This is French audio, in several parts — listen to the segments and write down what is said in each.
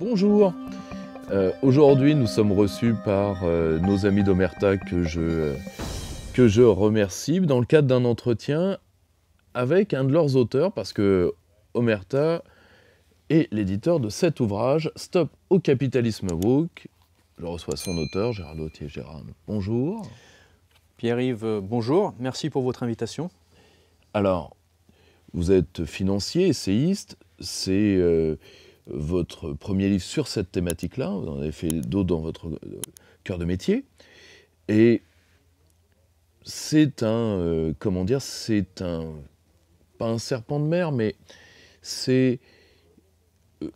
Bonjour. Aujourd'hui, nous sommes reçus par nos amis d'Omerta que je remercie dans le cadre d'un entretien avec un de leurs auteurs, parce que Omerta est l'éditeur de cet ouvrage, Stop au capitalisme woke. Je reçois son auteur, Gérald Authier-Gérard. Bonjour. Pierre-Yves, bonjour. Merci pour votre invitation. Alors, vous êtes financier, essayiste. C'est votre premier livre sur cette thématique-là. Vous en avez fait d'autres dans votre cœur de métier. Et c'est comment dire, pas un serpent de mer, mais c'est...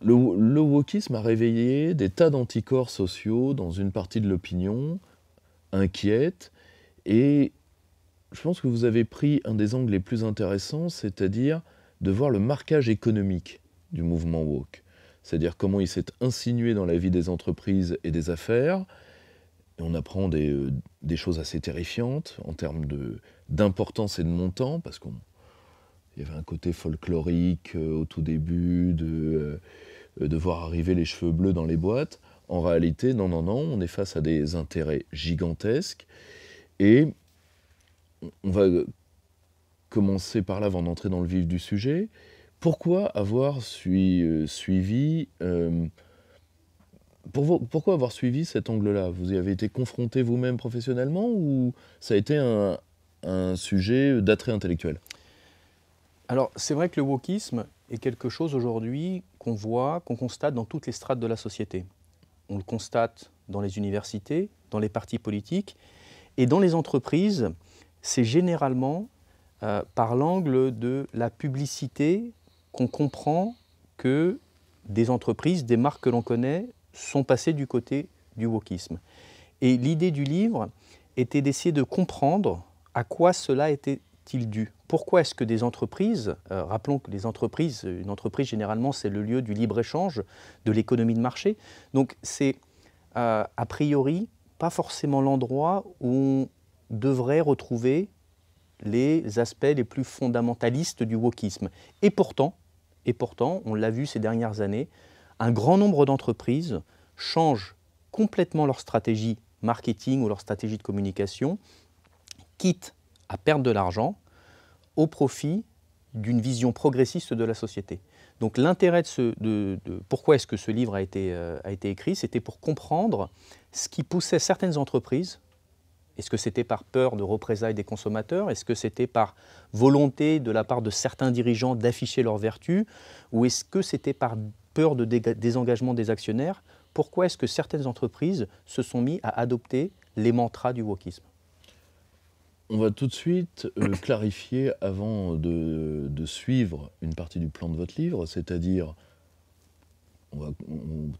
Le wokisme a réveillé des tas d'anticorps sociaux dans une partie de l'opinion, inquiète, et je pense que vous avez pris un des angles les plus intéressants, c'est-à-dire de voir le marquage économique du mouvement woke. C'est-à-dire comment il s'est insinué dans la vie des entreprises et des affaires. Et on apprend des choses assez terrifiantes en termes d'importance et de montant, parce qu'il y avait un côté folklorique au tout début, de voir arriver les cheveux bleus dans les boîtes. En réalité, non, on est face à des intérêts gigantesques. Et on va commencer par là avant d'entrer dans le vif du sujet. Pourquoi avoir suivi cet angle-là? Vous y avez été confronté vous-même professionnellement ou ça a été un sujet d'attrait intellectuel? Alors, c'est vrai que le wokisme est quelque chose aujourd'hui qu'on voit, qu'on constate dans toutes les strates de la société. On le constate dans les universités, dans les partis politiques et dans les entreprises. C'est généralement par l'angle de la publicité qu'on comprend que des entreprises, des marques que l'on connaît, sont passées du côté du wokisme. Et l'idée du livre était d'essayer de comprendre à quoi cela était-il dû. Pourquoi est-ce que des entreprises, rappelons que une entreprise généralement c'est le lieu du libre-échange, de l'économie de marché, donc c'est a priori pas forcément l'endroit où on devrait retrouver les aspects les plus fondamentalistes du wokisme. Et pourtant, on l'a vu ces dernières années, un grand nombre d'entreprises changent complètement leur stratégie marketing ou leur stratégie de communication, quitte à perdre de l'argent au profit d'une vision progressiste de la société. Donc l'intérêt pourquoi est-ce que ce livre a été écrit, c'était pour comprendre ce qui poussait certaines entreprises. Est-ce que c'était par peur de représailles des consommateurs? Est-ce que c'était par volonté de la part de certains dirigeants d'afficher leurs vertus? Ou est-ce que c'était par peur de désengagement des actionnaires? Pourquoi est-ce que certaines entreprises se sont mises à adopter les mantras du wokisme? On va tout de suite clarifier avant de suivre une partie du plan de votre livre, c'est-à-dire, on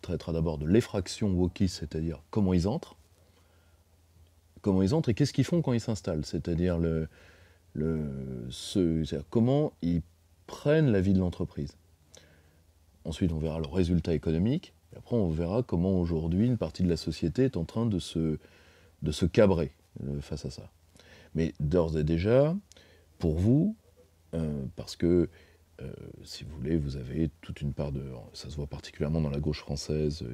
traitera d'abord de l'effraction wokiste, c'est-à-dire comment ils entrent et qu'est-ce qu'ils font quand ils s'installent, c'est-à-dire comment ils prennent la vie de l'entreprise. Ensuite, on verra le résultat économique, et après on verra comment aujourd'hui une partie de la société est en train de se cabrer face à ça. Mais d'ores et déjà, pour vous, parce que, si vous voulez, vous avez toute une part ça se voit particulièrement dans la gauche française,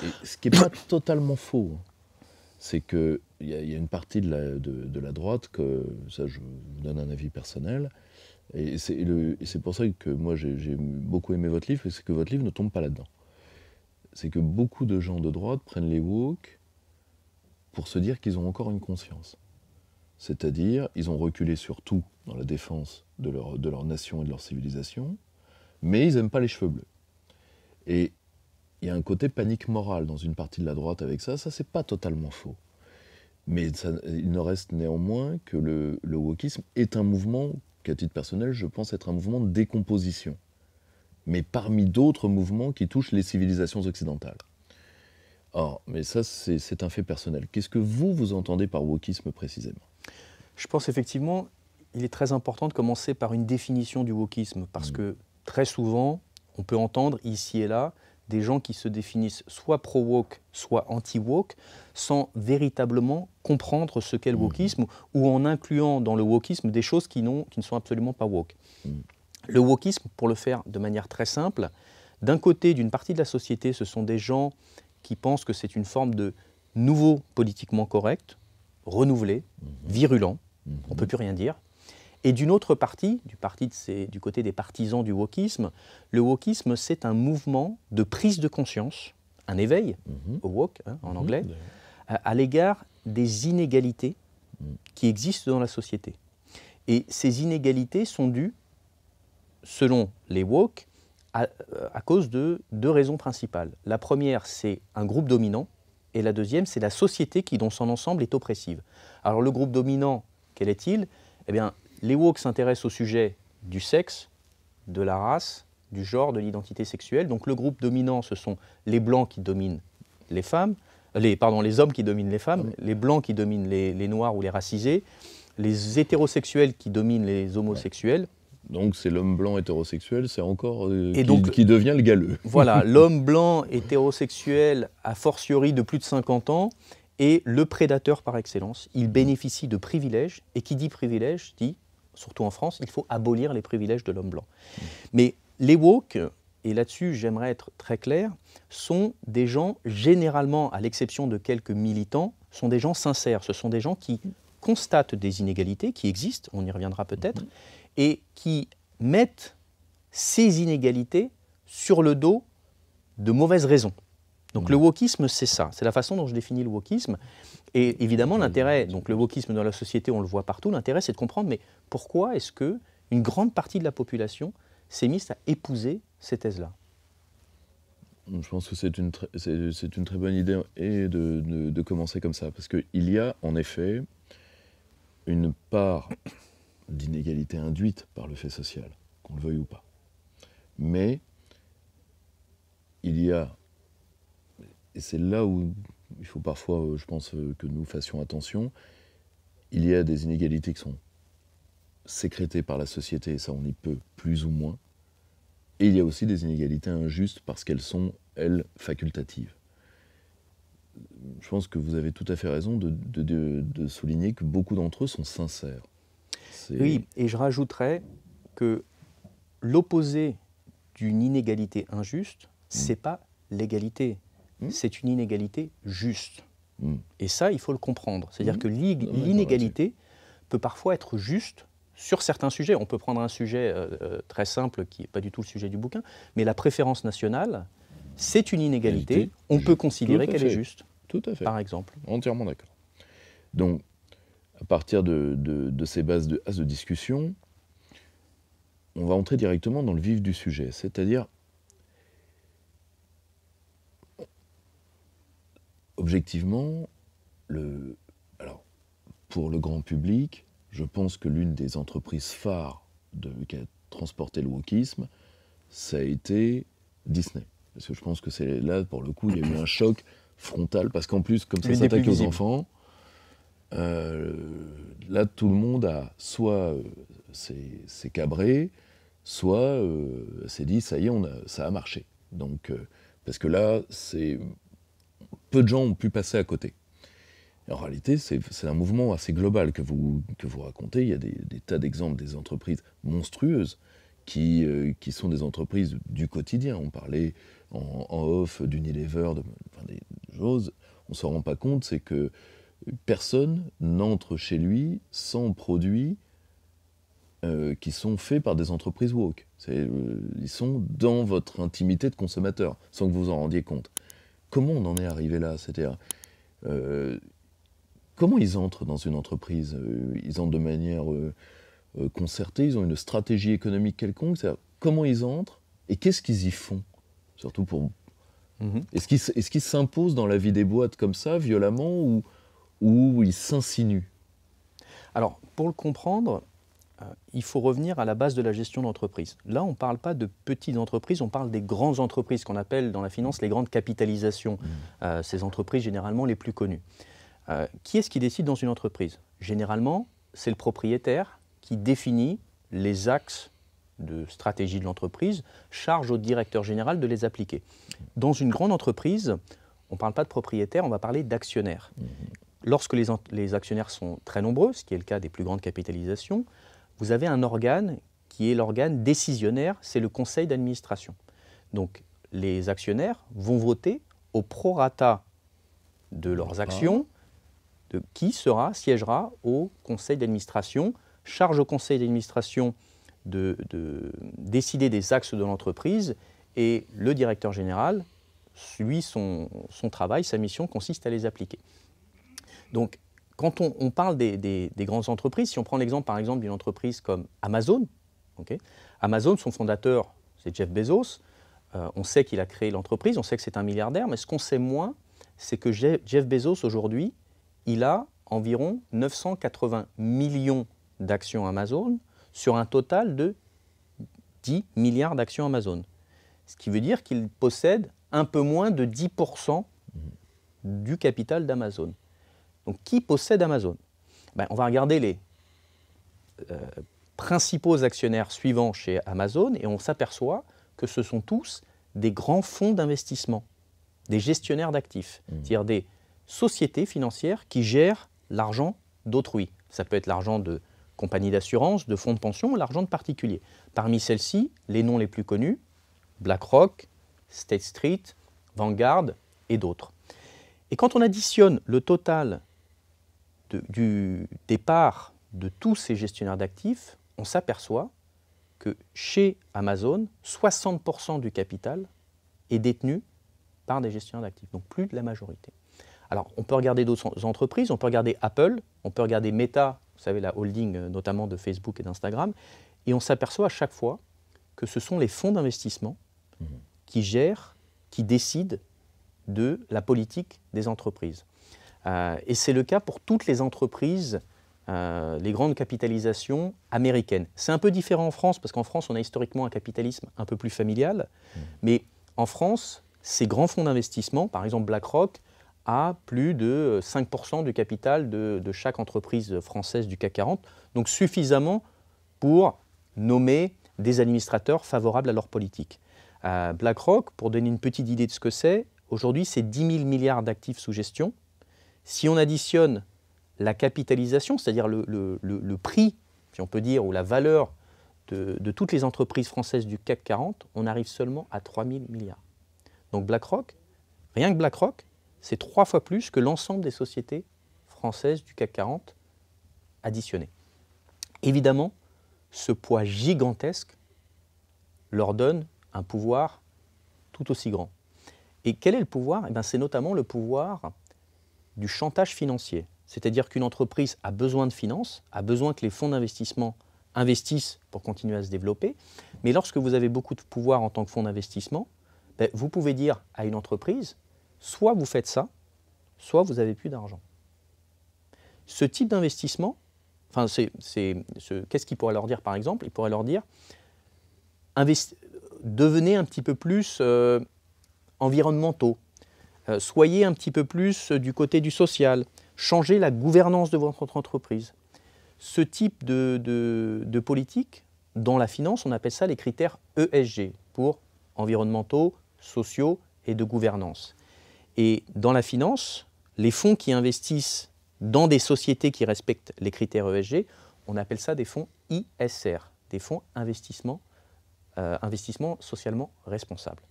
et ce qui n'est pas totalement faux, c'est qu'il y a une partie de la droite, ça je vous donne un avis personnel, et c'est pour ça que moi j'ai beaucoup aimé votre livre, et c'est que votre livre ne tombe pas là-dedans. C'est que beaucoup de gens de droite prennent les woke pour se dire qu'ils ont encore une conscience. C'est-à-dire, ils ont reculé sur tout dans la défense de leur nation et de leur civilisation, mais ils n'aiment pas les cheveux bleus. Et il y a un côté panique morale dans une partie de la droite avec ça c'est pas totalement faux. Mais il ne reste néanmoins que le wokisme est un mouvement, qu'à titre personnel, je pense être un mouvement de décomposition. Mais parmi d'autres mouvements qui touchent les civilisations occidentales. Or, mais ça, c'est un fait personnel. Qu'est-ce que vous entendez par wokisme précisément? Je pense effectivement, il est très important de commencer par une définition du wokisme, parce que très souvent, on peut entendre ici et là des gens qui se définissent soit pro-woke, soit anti-woke, sans véritablement comprendre ce qu'est le wokisme, ou en incluant dans le wokisme des choses qui ne sont absolument pas woke. Le wokisme, pour le faire de manière très simple, d'un côté, d'une partie de la société, ce sont des gens qui pensent que c'est une forme de nouveau politiquement correct, renouvelé, virulent, on ne peut plus rien dire. Et d'une autre partie, du côté des partisans du wokisme, le wokisme, c'est un mouvement de prise de conscience, un éveil, au woke en anglais, à l'égard des inégalités qui existent dans la société. Et ces inégalités sont dues, selon les woke, à cause de deux raisons principales. La première, c'est un groupe dominant, et la deuxième, c'est la société qui, dans son ensemble, est oppressive. Alors le groupe dominant, quel est-il? Eh bien, les woke s'intéressent au sujet du sexe, de la race, du genre, de l'identité sexuelle. Donc le groupe dominant, ce sont les blancs qui dominent les femmes, les hommes qui dominent les femmes, les blancs qui dominent les noirs ou les racisés, les hétérosexuels qui dominent les homosexuels. Donc c'est l'homme blanc hétérosexuel, c'est encore qui devient le galeux. Voilà, l'homme blanc hétérosexuel, a fortiori de plus de 50 ans, est le prédateur par excellence. Il bénéficie de privilèges, et qui dit privilèges dit, surtout en France, il faut abolir les privilèges de l'homme blanc. Mais les woke, et là-dessus j'aimerais être très clair, sont des gens, généralement, à l'exception de quelques militants, sont des gens sincères. Ce sont des gens qui constatent des inégalités qui existent, on y reviendra peut-être, et qui mettent ces inégalités sur le dos de mauvaises raisons. Donc le wokisme, c'est ça, c'est la façon dont je définis le wokisme. Et évidemment, l'intérêt, donc le wokisme dans la société, on le voit partout, l'intérêt c'est de comprendre, mais pourquoi est-ce qu'une grande partie de la population s'est mise à épouser ces thèses-là? Je pense que c'est une très bonne idée et de commencer comme ça, parce qu'il y a en effet une part d'inégalité induite par le fait social, qu'on le veuille ou pas. Mais il y a, et c'est là où il faut parfois, je pense, que nous fassions attention, il y a des inégalités qui sont sécrétées par la société, et ça on y peut plus ou moins, et il y a aussi des inégalités injustes parce qu'elles sont, elles, facultatives. Je pense que vous avez tout à fait raison de souligner que beaucoup d'entre eux sont sincères. Oui, et je rajouterais que l'opposé d'une inégalité injuste, c'est pas l'égalité, c'est une inégalité juste. Et ça, il faut le comprendre. C'est-à-dire que l'inégalité peut parfois être juste sur certains sujets. On peut prendre un sujet très simple qui n'est pas du tout le sujet du bouquin, mais la préférence nationale, c'est une inégalité. On peut considérer qu'elle est juste. Tout à fait. Par exemple. Entièrement d'accord. Donc, à partir de ces bases de discussion, on va entrer directement dans le vif du sujet, c'est-à-dire, objectivement, alors, pour le grand public, je pense que l'une des entreprises phares qui a transporté le wokisme, ça a été Disney. Parce que je pense que c'est là, pour le coup, il y a eu un choc frontal, parce qu'en plus, comme ça s'attaque aux enfants, là, tout le monde a soit s'est cabré, soit s'est dit, ça y est, ça a marché. Donc, parce que là, peu de gens ont pu passer à côté. Et en réalité, c'est un mouvement assez global que vous racontez. Il y a des tas d'exemples des entreprises monstrueuses qui sont des entreprises du quotidien. On parlait en off d'Unilever, des choses. On ne s'en rend pas compte, c'est que personne n'entre chez lui sans produits qui sont faits par des entreprises woke. Ils sont dans votre intimité de consommateur, sans que vous en rendiez compte. Comment on en est arrivé là? C'est-à-dire, comment ils entrent dans une entreprise? Ils entrent de manière concertée, ils ont une stratégie économique quelconque. Comment ils entrent et qu'est-ce qu'ils y font? Surtout pour... Est-ce qu'ils s'imposent dans la vie des boîtes comme ça, violemment, ou ils s'insinuent? Alors, pour le comprendre, il faut revenir à la base de la gestion d'entreprise. Là, on ne parle pas de petites entreprises, on parle des grandes entreprises qu'on appelle dans la finance les grandes capitalisations. Ces entreprises généralement les plus connues. Qui est-ce qui décide dans une entreprise? Généralement, c'est le propriétaire qui définit les axes de stratégie de l'entreprise, charge au directeur général de les appliquer. Dans une grande entreprise, on ne parle pas de propriétaire, on va parler d'actionnaires. Lorsque les actionnaires sont très nombreux, ce qui est le cas des plus grandes capitalisations, vous avez un organe qui est l'organe décisionnaire, c'est le conseil d'administration. Donc les actionnaires vont voter au prorata de leurs actions, de qui siégera au conseil d'administration, charge au conseil d'administration de décider des axes de l'entreprise, et le directeur général, lui, son travail, sa mission consiste à les appliquer. Donc, quand on parle des grandes entreprises, si on prend l'exemple par exemple d'une entreprise comme Amazon, okay, Amazon, son fondateur, c'est Jeff Bezos, on sait qu'il a créé l'entreprise, on sait que c'est un milliardaire, mais ce qu'on sait moins, c'est que Jeff Bezos aujourd'hui, il a environ 980 millions d'actions Amazon sur un total de 10 milliards d'actions Amazon. Ce qui veut dire qu'il possède un peu moins de 10% du capital d'Amazon. Donc, qui possède Amazon? On va regarder les principaux actionnaires suivants chez Amazon et on s'aperçoit que ce sont tous des grands fonds d'investissement, des gestionnaires d'actifs, c'est-à-dire des sociétés financières qui gèrent l'argent d'autrui. Ça peut être l'argent de compagnies d'assurance, de fonds de pension ou l'argent de particuliers. Parmi celles-ci, les noms les plus connus, BlackRock, State Street, Vanguard et d'autres. Et quand on additionne le total des parts de tous ces gestionnaires d'actifs, on s'aperçoit que chez Amazon, 60% du capital est détenu par des gestionnaires d'actifs, donc plus de la majorité. Alors, on peut regarder d'autres entreprises, on peut regarder Apple, on peut regarder Meta, vous savez, la holding notamment de Facebook et d'Instagram, et on s'aperçoit à chaque fois que ce sont les fonds d'investissement qui gèrent, qui décident de la politique des entreprises. Et c'est le cas pour toutes les entreprises, les grandes capitalisations américaines. C'est un peu différent en France, parce qu'en France, on a historiquement un capitalisme un peu plus familial, mais en France, ces grands fonds d'investissement, par exemple BlackRock, a plus de 5% du capital de chaque entreprise française du CAC 40, donc suffisamment pour nommer des administrateurs favorables à leur politique. BlackRock, pour donner une petite idée de ce que c'est, aujourd'hui c'est 10 000 milliards d'actifs sous gestion. Si on additionne la capitalisation, c'est-à-dire le prix, si on peut dire, ou la valeur de toutes les entreprises françaises du CAC 40, on arrive seulement à 3 000 milliards. Donc BlackRock, rien que BlackRock, c'est 3 fois plus que l'ensemble des sociétés françaises du CAC 40 additionnées. Évidemment, ce poids gigantesque leur donne un pouvoir tout aussi grand. Et quel est le pouvoir? C'est notamment le pouvoir du chantage financier. C'est-à-dire qu'une entreprise a besoin de finances, a besoin que les fonds d'investissement investissent pour continuer à se développer. Mais lorsque vous avez beaucoup de pouvoir en tant que fonds d'investissement, vous pouvez dire à une entreprise, soit vous faites ça, soit vous n'avez plus d'argent. Ce type d'investissement, qu'est-ce qu'il pourrait leur dire par exemple? Il pourrait leur dire, devenez un petit peu plus environnementaux, soyez un petit peu plus du côté du social, changez la gouvernance de votre entreprise. Ce type de politique, dans la finance, on appelle ça les critères ESG, pour environnementaux, sociaux et de gouvernance. Et dans la finance, les fonds qui investissent dans des sociétés qui respectent les critères ESG, on appelle ça des fonds ISR, des fonds investissement socialement responsables.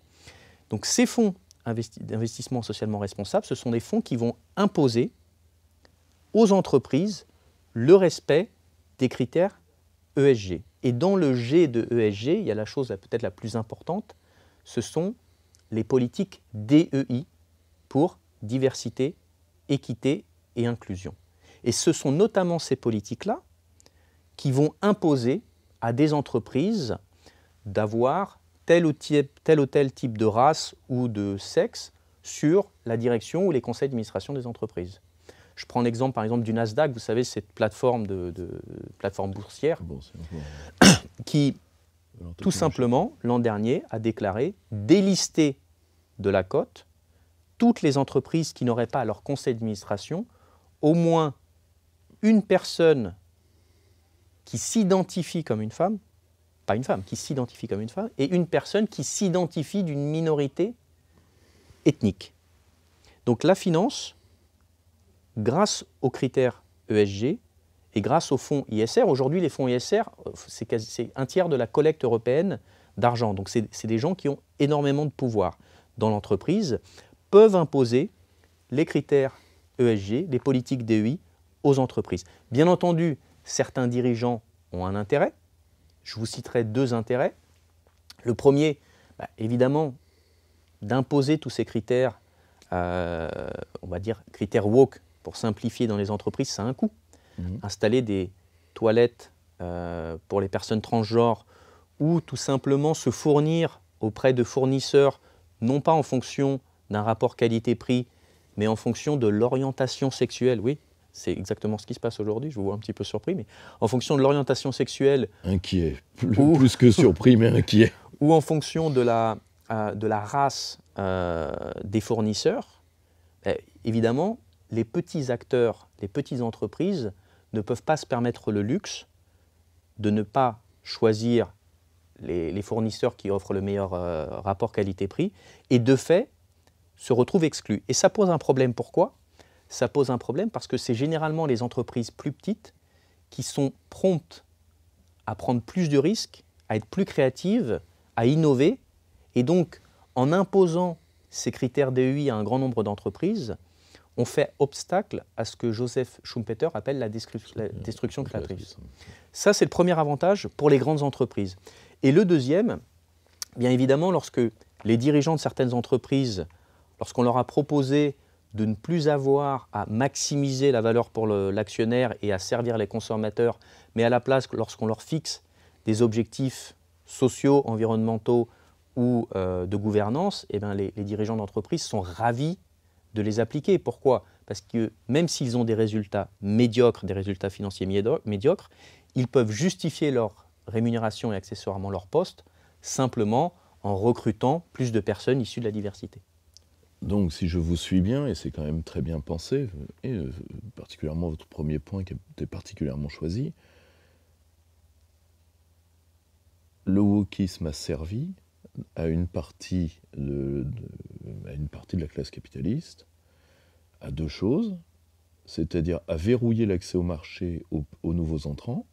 Donc ces fonds d'investissement socialement responsables, ce sont des fonds qui vont imposer aux entreprises le respect des critères ESG. Et dans le G de ESG, il y a la chose peut-être la plus importante, ce sont les politiques DEI pour diversité, équité et inclusion. Et ce sont notamment ces politiques-là qui vont imposer à des entreprises d'avoir tel ou tel type de race ou de sexe sur la direction ou les conseils d'administration des entreprises. Je prends l'exemple par exemple du Nasdaq, vous savez, cette plateforme, plateforme boursière qui, tout simplement, l'an dernier, a déclaré délister de la cote toutes les entreprises qui n'auraient pas à leur conseil d'administration au moins une personne qui s'identifie comme une femme, pas une femme, qui s'identifie comme une femme, et une personne qui s'identifie d'une minorité ethnique. Donc la finance, grâce aux critères ESG et grâce aux fonds ISR, aujourd'hui les fonds ISR, c'est un tiers de la collecte européenne d'argent. Donc c'est des gens qui ont énormément de pouvoir dans l'entreprise, peuvent imposer les critères ESG, les politiques DEI aux entreprises. Bien entendu, certains dirigeants ont un intérêt. Je vous citerai 2 intérêts. Le premier, évidemment, d'imposer tous ces critères, on va dire critères woke, pour simplifier dans les entreprises, ça a un coût. Installer des toilettes pour les personnes transgenres ou tout simplement se fournir auprès de fournisseurs, non pas en fonction d'un rapport qualité-prix, mais en fonction de l'orientation sexuelle. Oui, c'est exactement ce qui se passe aujourd'hui, je vous vois un petit peu surpris, mais en fonction de l'orientation sexuelle... Inquiet, plus que surpris, mais inquiet. Ou en fonction de la race des fournisseurs, évidemment, les petits acteurs, les petites entreprises ne peuvent pas se permettre le luxe de ne pas choisir les fournisseurs qui offrent le meilleur rapport qualité-prix et de fait se retrouvent exclus. Et ça pose un problème. Pourquoi ? Ça pose un problème parce que c'est généralement les entreprises plus petites qui sont promptes à prendre plus de risques, à être plus créatives, à innover. Et donc, en imposant ces critères DEI à un grand nombre d'entreprises, on fait obstacle à ce que Joseph Schumpeter appelle la destruction créatrice. Ça, c'est le premier avantage pour les grandes entreprises. Et le deuxième, bien évidemment, lorsque les dirigeants de certaines entreprises, lorsqu'on leur a proposé de ne plus avoir à maximiser la valeur pour l'actionnaire et à servir les consommateurs, mais à la place, lorsqu'on leur fixe des objectifs sociaux, environnementaux ou de gouvernance, eh bien, les dirigeants d'entreprise sont ravis de les appliquer. Pourquoi ? Parce que même s'ils ont des résultats médiocres, des résultats financiers médiocres, ils peuvent justifier leur rémunération et accessoirement leur poste simplement en recrutant plus de personnes issues de la diversité. Donc, si je vous suis bien, et c'est quand même très bien pensé, et particulièrement votre premier point qui a été particulièrement choisi, le wokisme a servi à une partie de la classe capitaliste à 2 choses, c'est-à-dire à verrouiller l'accès au marché aux nouveaux entrants,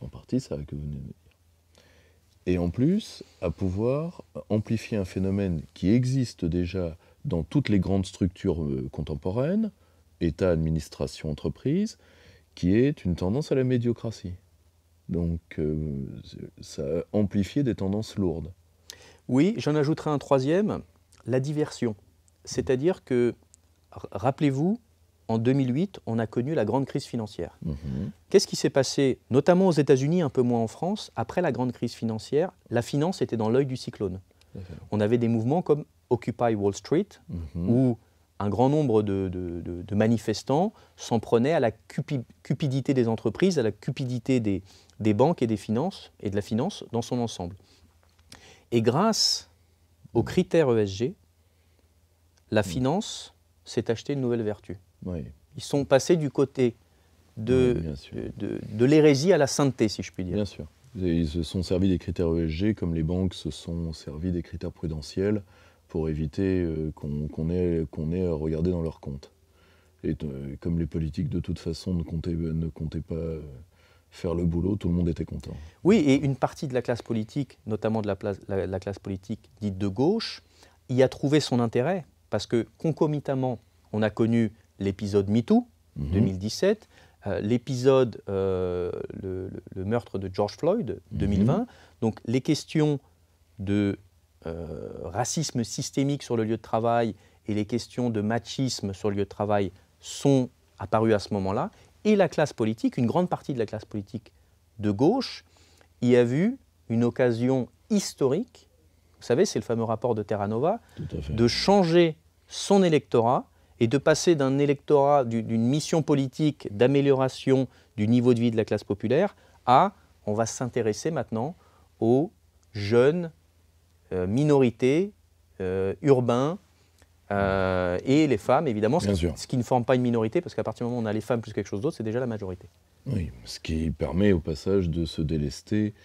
en partie ça que vous venez de dire, et en plus à pouvoir amplifier un phénomène qui existe déjà dans toutes les grandes structures contemporaines, État, administration, entreprise, qui est une tendance à la médiocratie. Donc ça a amplifié des tendances lourdes. Oui, j'en ajouterai un troisième, la diversion. C'est-à-dire que, rappelez-vous, en 2008, on a connu la grande crise financière. Qu'est-ce qui s'est passé, notamment aux États-Unis, un peu moins en France, après la grande crise financière, la finance était dans l'œil du cyclone. On avait des mouvements comme Occupy Wall Street, où un grand nombre de manifestants s'en prenaient à la cupidité des entreprises, à la cupidité des banques et des finances, et de la finance dans son ensemble. Et grâce aux critères ESG, la finance s'est achetée une nouvelle vertu. Oui. Ils sont passés du côté de l'hérésie à la sainteté, si je puis dire. Bien sûr. Ils se sont servis des critères ESG comme les banques se sont servis des critères prudentiels pour éviter qu'on ait à regarder dans leurs comptes. Et comme les politiques, de toute façon, ne comptaient pas faire le boulot, tout le monde était content. Oui, et une partie de la classe politique, notamment de la classe politique dite de gauche, y a trouvé son intérêt, parce que concomitamment, on a connu l'épisode MeToo, 2017, l'épisode, le meurtre de George Floyd, 2020. Donc les questions de racisme systémique sur le lieu de travail et les questions de machisme sur le lieu de travail sont apparues à ce moment-là. Et la classe politique, une grande partie de la classe politique de gauche, y a vu une occasion historique, vous savez, c'est le fameux rapport de Terra Nova, de changer son électorat et de passer d'un électorat, d'une mission politique d'amélioration du niveau de vie de la classe populaire à, on va s'intéresser maintenant aux jeunes minorités urbains et les femmes, évidemment, ce qui ne forme pas une minorité, parce qu'à partir du moment où on a les femmes plus quelque chose d'autre, c'est déjà la majorité. Oui, ce qui permet au passage de se délester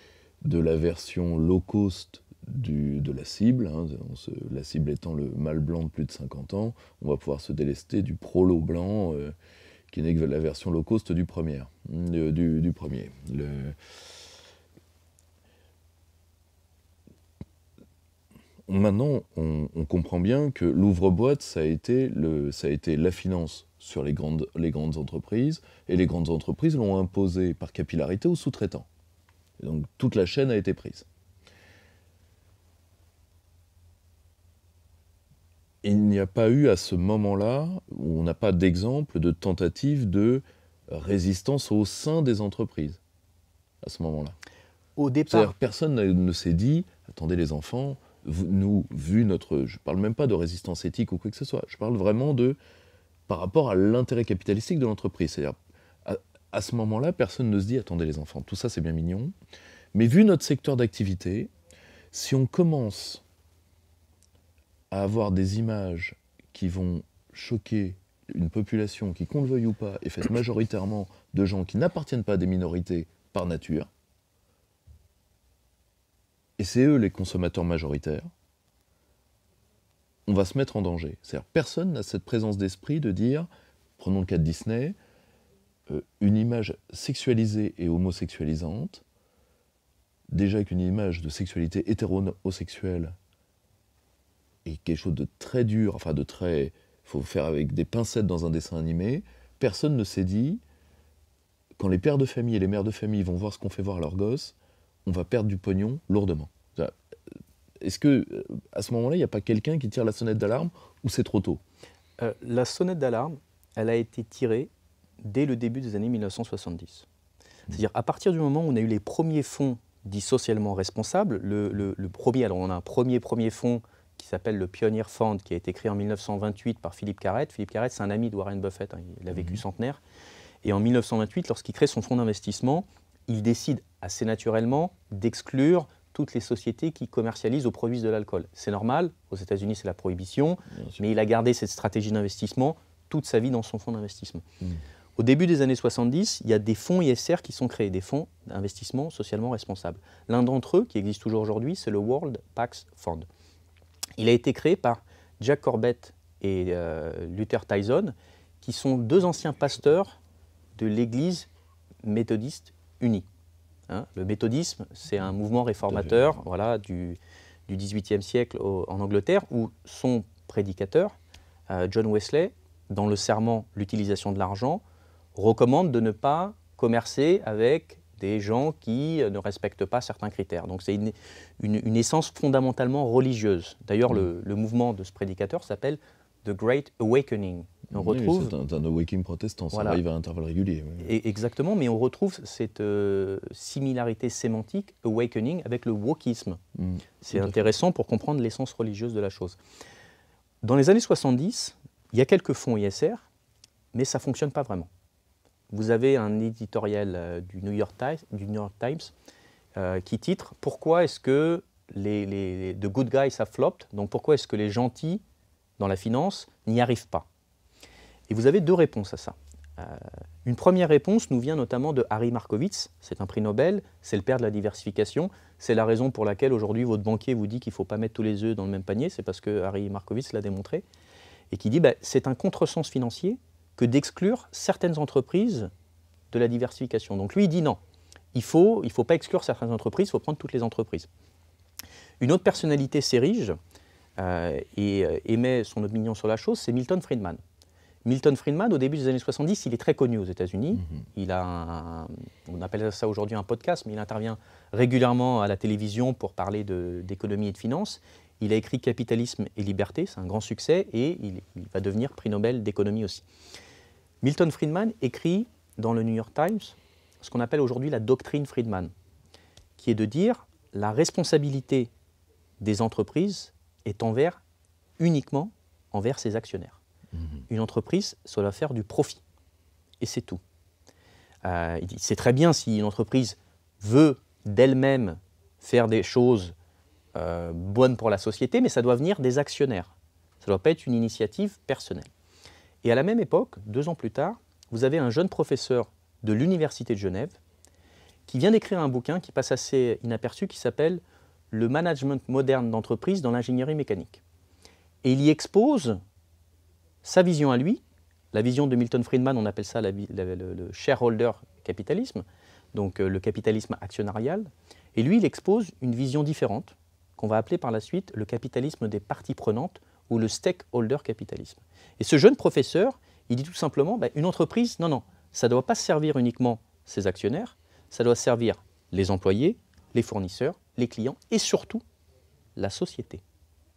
de la version low cost de la cible, hein, la cible étant le mâle blanc de plus de 50 ans, on va pouvoir se délester du prolo blanc, qui n'est que la version low cost du premier. maintenant, on comprend bien que l'ouvre-boîte, ça a été la finance sur les grandes entreprises, et les grandes entreprises l'ont imposé par capillarité aux sous-traitants. Et donc toute la chaîne a été prise. Il n'y a pas eu à ce moment-là, où on n'a pas d'exemple de tentative de résistance au sein des entreprises, à ce moment-là. Au départ, personne ne s'est dit, attendez les enfants, nous, vu notre... Je ne parle même pas de résistance éthique ou quoi que ce soit, je parle vraiment par rapport à l'intérêt capitalistique de l'entreprise. C'est-à-dire, à ce moment-là, personne ne se dit, attendez les enfants, tout ça c'est bien mignon, mais vu notre secteur d'activité, si on commence à avoir des images qui vont choquer une population qui, qu'on le veuille ou pas, est faite majoritairement de gens qui n'appartiennent pas à des minorités par nature, et c'est eux les consommateurs majoritaires, on va se mettre en danger. C'est-à-dire personne n'a cette présence d'esprit de dire, prenons le cas de Disney, une image sexualisée et homosexualisante, déjà qu'une image de sexualité hétéro-sexuelle est quelque chose de très dur, enfin de très... Il faut faire avec des pincettes dans un dessin animé, personne ne s'est dit, quand les pères de famille et les mères de famille vont voir ce qu'on fait voir à leurs gosses, on va perdre du pognon lourdement. Est-ce que à ce moment-là, il n'y a pas quelqu'un qui tire la sonnette d'alarme ou c'est trop tôt? La sonnette d'alarme, elle a été tirée dès le début des années 1970. C'est-à-dire à partir du moment où on a eu les premiers fonds dits socialement responsables, le premier, alors on a un premier fonds qui s'appelle le Pioneer Fund, qui a été créé en 1928 par Philip Carrett. Philip Carrett, c'est un ami de Warren Buffett, hein, il a vécu centenaire. Et en 1928, lorsqu'il crée son fonds d'investissement, il décide assez naturellement d'exclure toutes les sociétés qui commercialisent ou produisent de l'alcool. C'est normal, aux États-Unis c'est la prohibition, mais il a gardé cette stratégie d'investissement toute sa vie dans son fonds d'investissement. Au début des années 70, il y a des fonds ISR qui sont créés, des fonds d'investissement socialement responsables. L'un d'entre eux, qui existe toujours aujourd'hui, c'est le World Pax Fund. Il a été créé par Jack Corbett et Luther Tyson, qui sont deux anciens pasteurs de l'Église méthodiste unie. Hein, le méthodisme, c'est un mouvement réformateur voilà, du XVIIIe siècle en Angleterre, où son prédicateur, John Wesley, dans le serment « L'utilisation de l'argent », recommande de ne pas commercer avec des gens qui ne respectent pas certains critères. Donc c'est une essence fondamentalement religieuse. D'ailleurs, le mouvement de ce prédicateur s'appelle « The Great Awakening ». On retrouve... C'est un awakening protestant, ça arrive à intervalles réguliers. Et exactement, mais on retrouve cette similarité sémantique, awakening, avec le wokisme. C'est intéressant pour comprendre l'essence religieuse de la chose. Dans les années 70, il y a quelques fonds ISR, mais ça ne fonctionne pas vraiment. Vous avez un éditorial du New York Times qui titre « Pourquoi est-ce que the good guys have flopped ?» Donc pourquoi est-ce que les gentils dans la finance n'y arrivent pas? Et vous avez deux réponses à ça. Une première réponse nous vient notamment de Harry Markowitz, c'est un prix Nobel, c'est le père de la diversification, c'est la raison pour laquelle aujourd'hui votre banquier vous dit qu'il ne faut pas mettre tous les œufs dans le même panier, c'est parce que Harry Markowitz l'a démontré, et qui dit c'est un contresens financier que d'exclure certaines entreprises de la diversification. Donc lui il dit non, il ne faut pas exclure certaines entreprises, il faut prendre toutes les entreprises. Une autre personnalité s'érige et émet son opinion sur la chose, c'est Milton Friedman. Milton Friedman, au début des années 70, il est très connu aux États-Unis. Il a on appelle ça aujourd'hui un podcast, mais il intervient régulièrement à la télévision pour parler d'économie et de finance. Il a écrit Capitalisme et liberté, c'est un grand succès, et il va devenir prix Nobel d'économie aussi. Milton Friedman écrit dans le New York Times ce qu'on appelle aujourd'hui la doctrine Friedman, qui est de dire la responsabilité des entreprises est uniquement envers ses actionnaires. Une entreprise, ça doit faire du profit. Et c'est tout. Il dit, c'est très bien si une entreprise veut d'elle-même faire des choses bonnes pour la société, mais ça doit venir des actionnaires. Ça ne doit pas être une initiative personnelle. Et à la même époque, 2 ans plus tard, vous avez un jeune professeur de l'Université de Genève qui vient d'écrire un bouquin qui passe assez inaperçu, qui s'appelle « Le management moderne d'entreprise dans l'ingénierie mécanique ». Et il y expose sa vision à lui, la vision de Milton Friedman, on appelle ça le shareholder capitalisme, donc le capitalisme actionnarial. Et lui, il expose une vision différente, qu'on va appeler par la suite le capitalisme des parties prenantes ou le stakeholder capitalisme. Et ce jeune professeur, il dit tout simplement, une entreprise, non, ça ne doit pas servir uniquement ses actionnaires, ça doit servir les employés, les fournisseurs, les clients et surtout la société.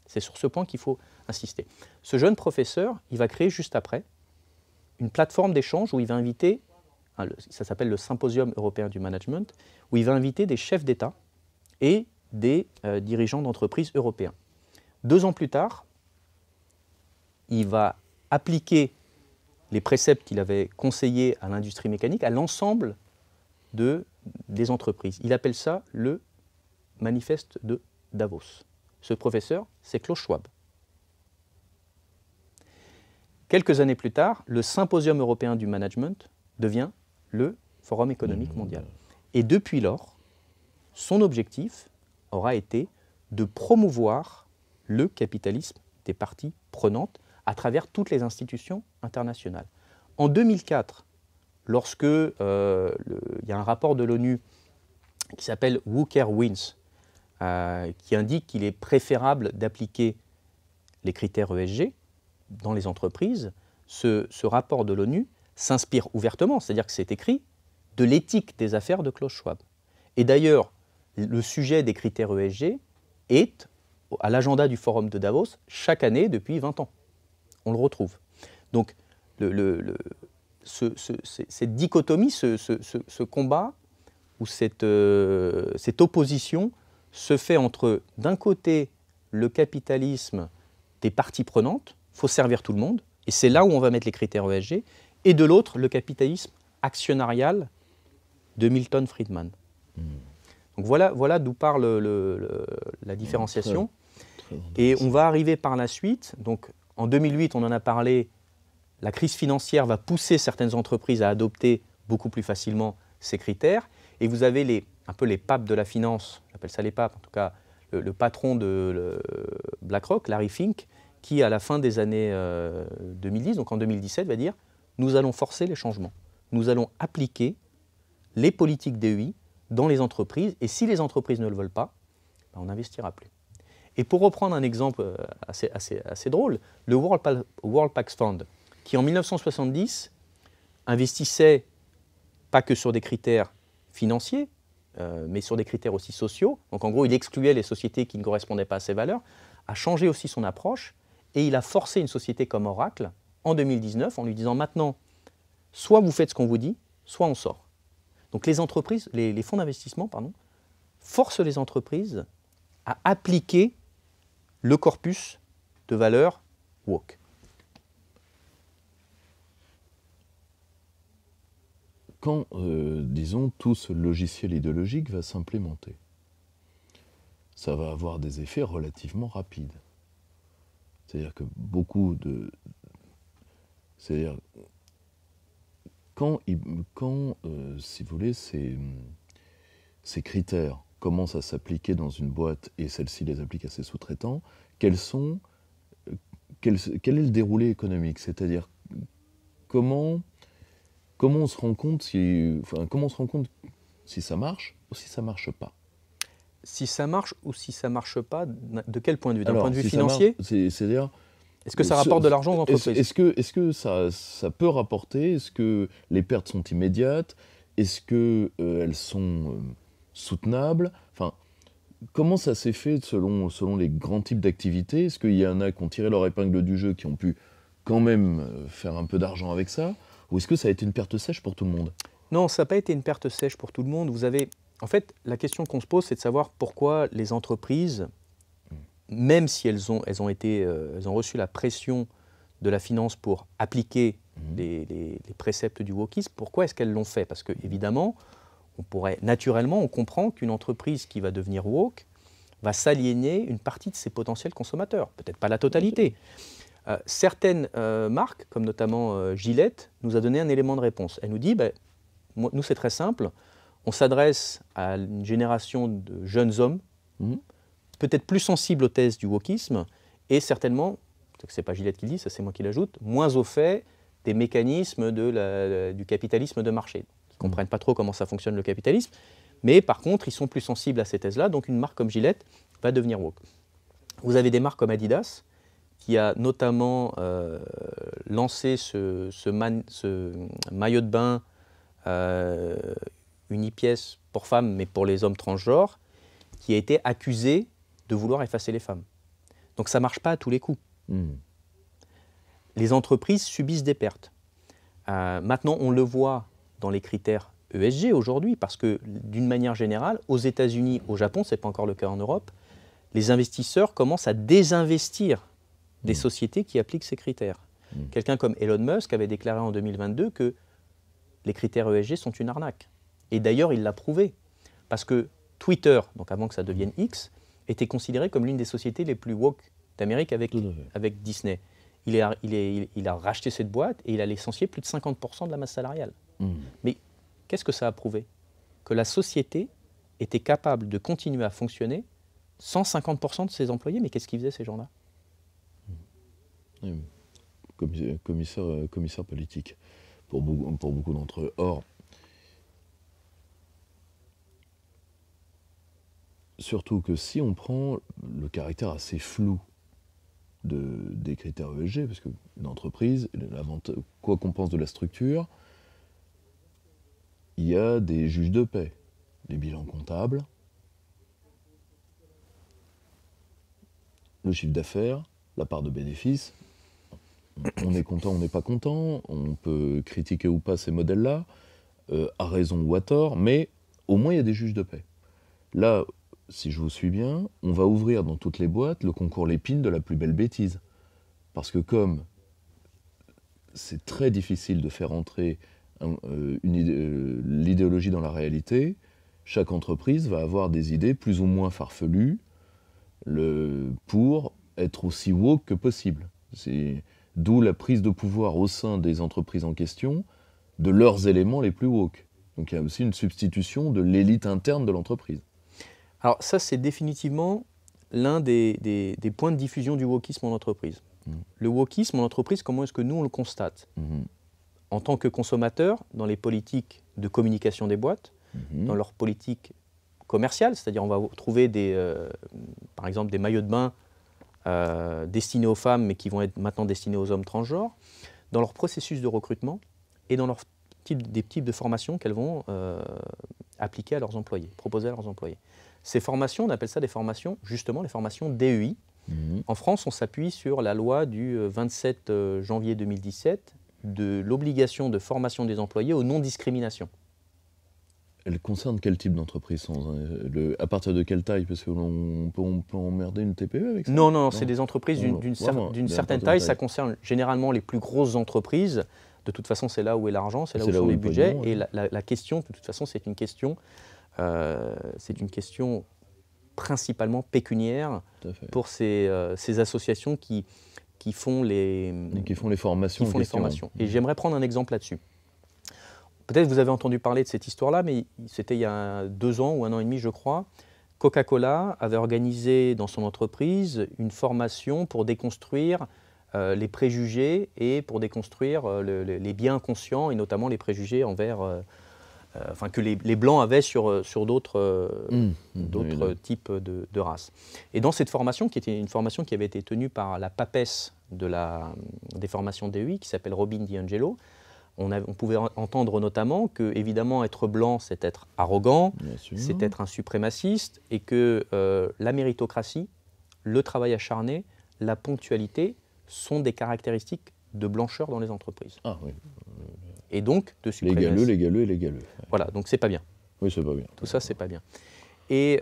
C'est sur ce point qu'il faut insister. Ce jeune professeur, il va créer juste après une plateforme d'échange où il va inviter, ça s'appelle le Symposium européen du management, où il va inviter des chefs d'État et des dirigeants d'entreprises européens. 2 ans plus tard, il va appliquer les préceptes qu'il avait conseillés à l'industrie mécanique à l'ensemble des entreprises. Il appelle ça le manifeste de Davos. Ce professeur, c'est Klaus Schwab. Quelques années plus tard, le Symposium européen du management devient le Forum économique mondial. Et depuis lors, son objectif aura été de promouvoir le capitalisme des parties prenantes à travers toutes les institutions internationales. En 2004, lorsque il y a un rapport de l'ONU qui s'appelle Who Cares Wins, qui indique qu'il est préférable d'appliquer les critères ESG dans les entreprises, ce rapport de l'ONU s'inspire ouvertement, c'est-à-dire que c'est écrit, de l'éthique des affaires de Klaus Schwab. Et d'ailleurs, le sujet des critères ESG est à l'agenda du Forum de Davos chaque année depuis 20 ans. On le retrouve. Donc, cette dichotomie, ce combat, ou cette opposition se fait entre, d'un côté, le capitalisme des parties prenantes, il faut servir tout le monde, et c'est là où on va mettre les critères ESG, et de l'autre, le capitalisme actionnarial de Milton Friedman. Donc voilà d'où parle la différenciation. Et on va arriver par la suite, donc en 2008, on en a parlé, la crise financière va pousser certaines entreprises à adopter beaucoup plus facilement ces critères, et vous avez un peu les papes de la finance, j'appelle ça les papes, en tout cas le patron de BlackRock, Larry Fink, qui à la fin des années 2010, donc en 2017, va dire « Nous allons forcer les changements, nous allons appliquer les politiques DEI dans les entreprises, et si les entreprises ne le veulent pas, on n'investira plus. » Et pour reprendre un exemple assez drôle, le World Pax Fund, qui en 1970 investissait pas que sur des critères financiers, mais sur des critères aussi sociaux, donc en gros il excluait les sociétés qui ne correspondaient pas à ses valeurs, a changé aussi son approche, et il a forcé une société comme Oracle en 2019 en lui disant maintenant, soit vous faites ce qu'on vous dit, soit on sort. Donc les entreprises, les fonds d'investissement, forcent les entreprises à appliquer le corpus de valeurs woke. Quand, disons, tout ce logiciel idéologique va s'implémenter, ça va avoir des effets relativement rapides. C'est-à-dire que c'est-à-dire, quand si vous voulez, ces critères commencent à s'appliquer dans une boîte et celle-ci les applique à ses sous-traitants, quel est le déroulé économique? C'est-à-dire, comment on se rend compte si ça marche ou si ça ne marche pas? Si ça marche ou si ça ne marche pas, de quel point de vue? D'un point de vue financier? C'est-à-dire, est-ce que ça rapporte de l'argent aux entreprises? Est-ce que ça peut rapporter? Est-ce que les pertes sont immédiates? Est-ce qu'elles sont soutenables? Enfin, comment ça s'est fait selon les grands types d'activités? Est-ce qu'il y en a qui ont tiré leur épingle du jeu, qui ont pu quand même faire un peu d'argent avec ça? Ou est-ce que ça a été une perte sèche pour tout le monde? Non, ça n'a pas été une perte sèche pour tout le monde. En fait, la question qu'on se pose, c'est de savoir pourquoi les entreprises, même si elles ont reçu la pression de la finance pour appliquer les préceptes du wokisme, pourquoi est-ce qu'elles l'ont fait? Parce que évidemment, on comprend qu'une entreprise qui va devenir woke va s'aliéner une partie de ses potentiels consommateurs, peut-être pas la totalité. Certaines marques, comme notamment Gillette, nous a donné un élément de réponse. Elle nous dit, nous c'est très simple, on s'adresse à une génération de jeunes hommes, peut-être plus sensibles aux thèses du wokisme, et certainement, ce n'est pas Gillette qui le dit, ça c'est moi qui l'ajoute, moins au fait des mécanismes du capitalisme de marché, qui ne comprennent pas trop comment ça fonctionne le capitalisme, mais par contre ils sont plus sensibles à ces thèses-là, donc une marque comme Gillette va devenir woke. Vous avez des marques comme Adidas, qui a notamment lancé ce maillot de bain unipièce pour femmes, mais pour les hommes transgenres, qui a été accusé de vouloir effacer les femmes. Donc ça ne marche pas à tous les coups. Les entreprises subissent des pertes. Maintenant, on le voit dans les critères ESG aujourd'hui, parce que d'une manière générale, aux États-Unis, au Japon, ce n'est pas encore le cas en Europe, les investisseurs commencent à désinvestir des sociétés qui appliquent ces critères. Quelqu'un comme Elon Musk avait déclaré en 2022 que les critères ESG sont une arnaque. Et d'ailleurs, il l'a prouvé, parce que Twitter, donc avant que ça devienne X, était considéré comme l'une des sociétés les plus woke d'Amérique avec Disney. Il a racheté cette boîte et il a licencié plus de 50% de la masse salariale. Mais qu'est-ce que ça a prouvé? Que la société était capable de continuer à fonctionner sans 50% de ses employés. Mais qu'est-ce qu'ils faisaient, ces gens-là? Commissaire politique, pour beaucoup d'entre eux. Or, surtout que si on prend le caractère assez flou des critères ESG, parce qu'une entreprise, quoi qu'on pense de la structure, il y a des juges de paix, les bilans comptables, le chiffre d'affaires, la part de bénéfices. On est content, on n'est pas content, on peut critiquer ou pas ces modèles-là, à raison ou à tort, mais au moins il y a des juges de paix. Là, si je vous suis bien, on va ouvrir dans toutes les boîtes le concours Lépine de la plus belle bêtise. Parce que comme c'est très difficile de faire entrer l'idéologie dans la réalité, chaque entreprise va avoir des idées plus ou moins farfelues pour être aussi woke que possible. D'où la prise de pouvoir au sein des entreprises en question de leurs éléments les plus woke. Donc il y a aussi une substitution de l'élite interne de l'entreprise. Alors ça, c'est définitivement l'un des points de diffusion du wokisme en entreprise. Le wokisme en entreprise, comment est-ce que nous, on le constate? En tant que consommateur, dans les politiques de communication des boîtes, dans leur politique commerciale, c'est-à-dire on va trouver par exemple des maillots de bain destinés aux femmes, mais qui vont être maintenant destinés aux hommes transgenres, dans leur processus de recrutement et dans des types de formations qu'elles vont appliquer à leurs employés, proposer à leurs employés. Ces formations, on appelle ça des formations, justement, les formations DEI. En France, on s'appuie sur la loi du 27 janvier 2017 de l'obligation de formation des employés aux non-discrimination. Elle concerne quel type d'entreprise? À partir de quelle taille? Parce qu'on peut emmerder une TPE avec ça? Non, c'est des entreprises d'une certaine taille. Ça concerne généralement les plus grosses entreprises. De toute façon, c'est là où est l'argent, c'est là où sont les budgets. Et la question, de toute façon, c'est une question principalement pécuniaire pour ces associations qui font les formations. Et j'aimerais prendre un exemple là-dessus. Peut-être que vous avez entendu parler de cette histoire-là, mais c'était il y a 2 ans ou 1 an et demi, je crois. Coca-Cola avait organisé dans son entreprise une formation pour déconstruire les préjugés et pour déconstruire les biais inconscients, et notamment les préjugés envers, que les Blancs avaient sur d'autres types de races. Et dans cette formation, qui était une formation qui avait été tenue par la papesse des formations DEI, qui s'appelle Robin DiAngelo, on pouvait entendre notamment que, évidemment, être blanc, c'est être arrogant, c'est être un suprémaciste, et que la méritocratie, le travail acharné, la ponctualité sont des caractéristiques de blancheur dans les entreprises. Ah oui. Et donc de suprématie. Les galeux. Voilà, donc c'est pas bien. Oui, c'est pas bien. Tout ça, c'est pas bien. Et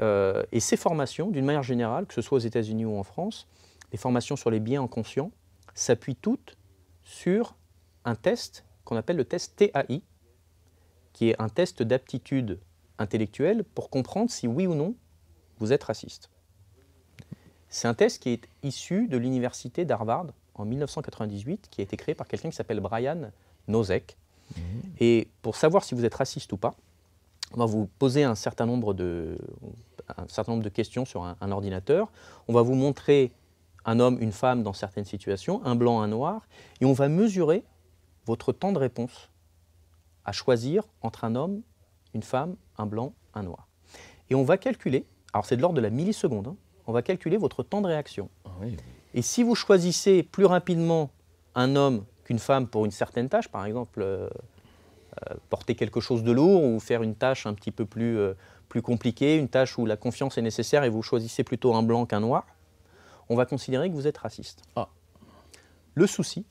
ces formations, d'une manière générale, que ce soit aux États-Unis ou en France, les formations sur les biais inconscients s'appuient toutes sur un test qu'on appelle le test TAI, qui est un test d'aptitude intellectuelle pour comprendre si oui ou non vous êtes raciste. C'est un test qui est issu de l'université d'Harvard en 1998, qui a été créé par quelqu'un qui s'appelle Brian Nosek. Et pour savoir si vous êtes raciste ou pas, on va vous poser un certain nombre de questions sur un ordinateur. On va vous montrer un homme, une femme dans certaines situations, un blanc, un noir, et on va mesurer votre temps de réponse à choisir entre un homme, une femme, un blanc, un noir. Et on va calculer, alors c'est de l'ordre de la milliseconde, on va calculer votre temps de réaction. Ah oui. Et si vous choisissez plus rapidement un homme qu'une femme pour une certaine tâche, par exemple porter quelque chose de lourd ou faire une tâche un petit peu plus compliquée, une tâche où la confiance est nécessaire et vous choisissez plutôt un blanc qu'un noir, on va considérer que vous êtes raciste. Ah. Le souci,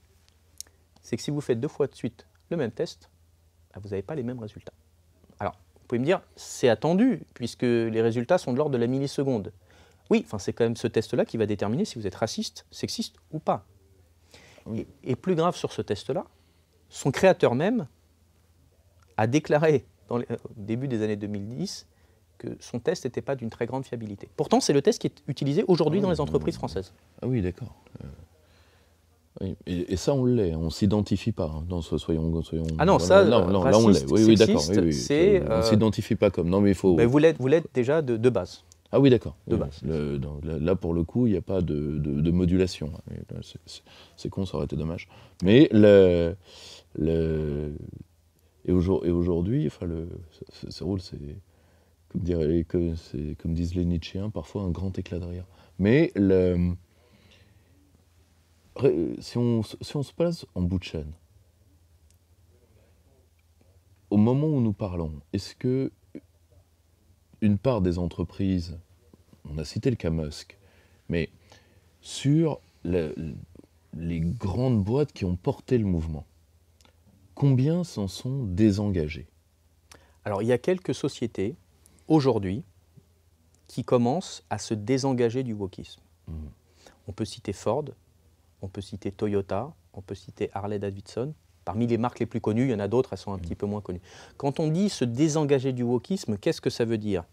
c'est que si vous faites 2 fois de suite le même test, vous n'avez pas les mêmes résultats. Alors, vous pouvez me dire, c'est attendu, puisque les résultats sont de l'ordre de la milliseconde. Oui, c'est quand même ce test-là qui va déterminer si vous êtes raciste, sexiste ou pas. Oui. Et plus grave sur ce test-là, son créateur même a déclaré au début des années 2010 que son test n'était pas d'une très grande fiabilité. Pourtant, c'est le test qui est utilisé aujourd'hui dans les entreprises françaises. Ah oui, d'accord. Oui. Et ça, on l'est, on ne s'identifie pas. Hein. Non, soyons ah non, ça, là, on l'est. Oui, d'accord. On ne s'identifie pas comme. Non, mais il faut. Vous l'êtes déjà de base. Ah oui, d'accord. De base. Là, pour le coup, il n'y a pas de modulation. C'est con, ça aurait été dommage. Mais aujourd'hui, ce rôle, c'est comme disent les Nietzschéens, parfois un grand éclat de rire. Mais si on se place en bout de chaîne, au moment où nous parlons, est-ce que une part des entreprises, on a cité le cas Musk, mais sur les grandes boîtes qui ont porté le mouvement, combien s'en sont désengagées? Alors, il y a quelques sociétés, aujourd'hui, qui commencent à se désengager du wokisme. On peut citer Ford, on peut citer Toyota, on peut citer Harley-Davidson. Parmi les marques les plus connues, il y en a d'autres, elles sont un petit peu moins connues. Quand on dit se désengager du wokisme, qu'est-ce que ça veut dire?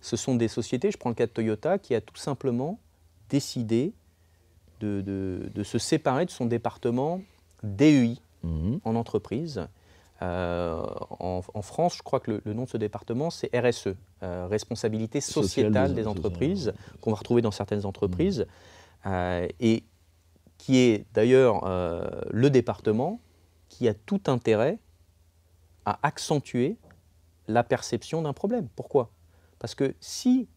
Ce sont des sociétés, je prends le cas de Toyota, qui a tout simplement décidé de se séparer de son département DEI en entreprise. En France, je crois que le nom de ce département, c'est RSE, Responsabilité sociétale des entreprises, qu'on va retrouver dans certaines entreprises, et qui est d'ailleurs le département qui a tout intérêt à accentuer la perception d'un problème. Pourquoi? Parce que si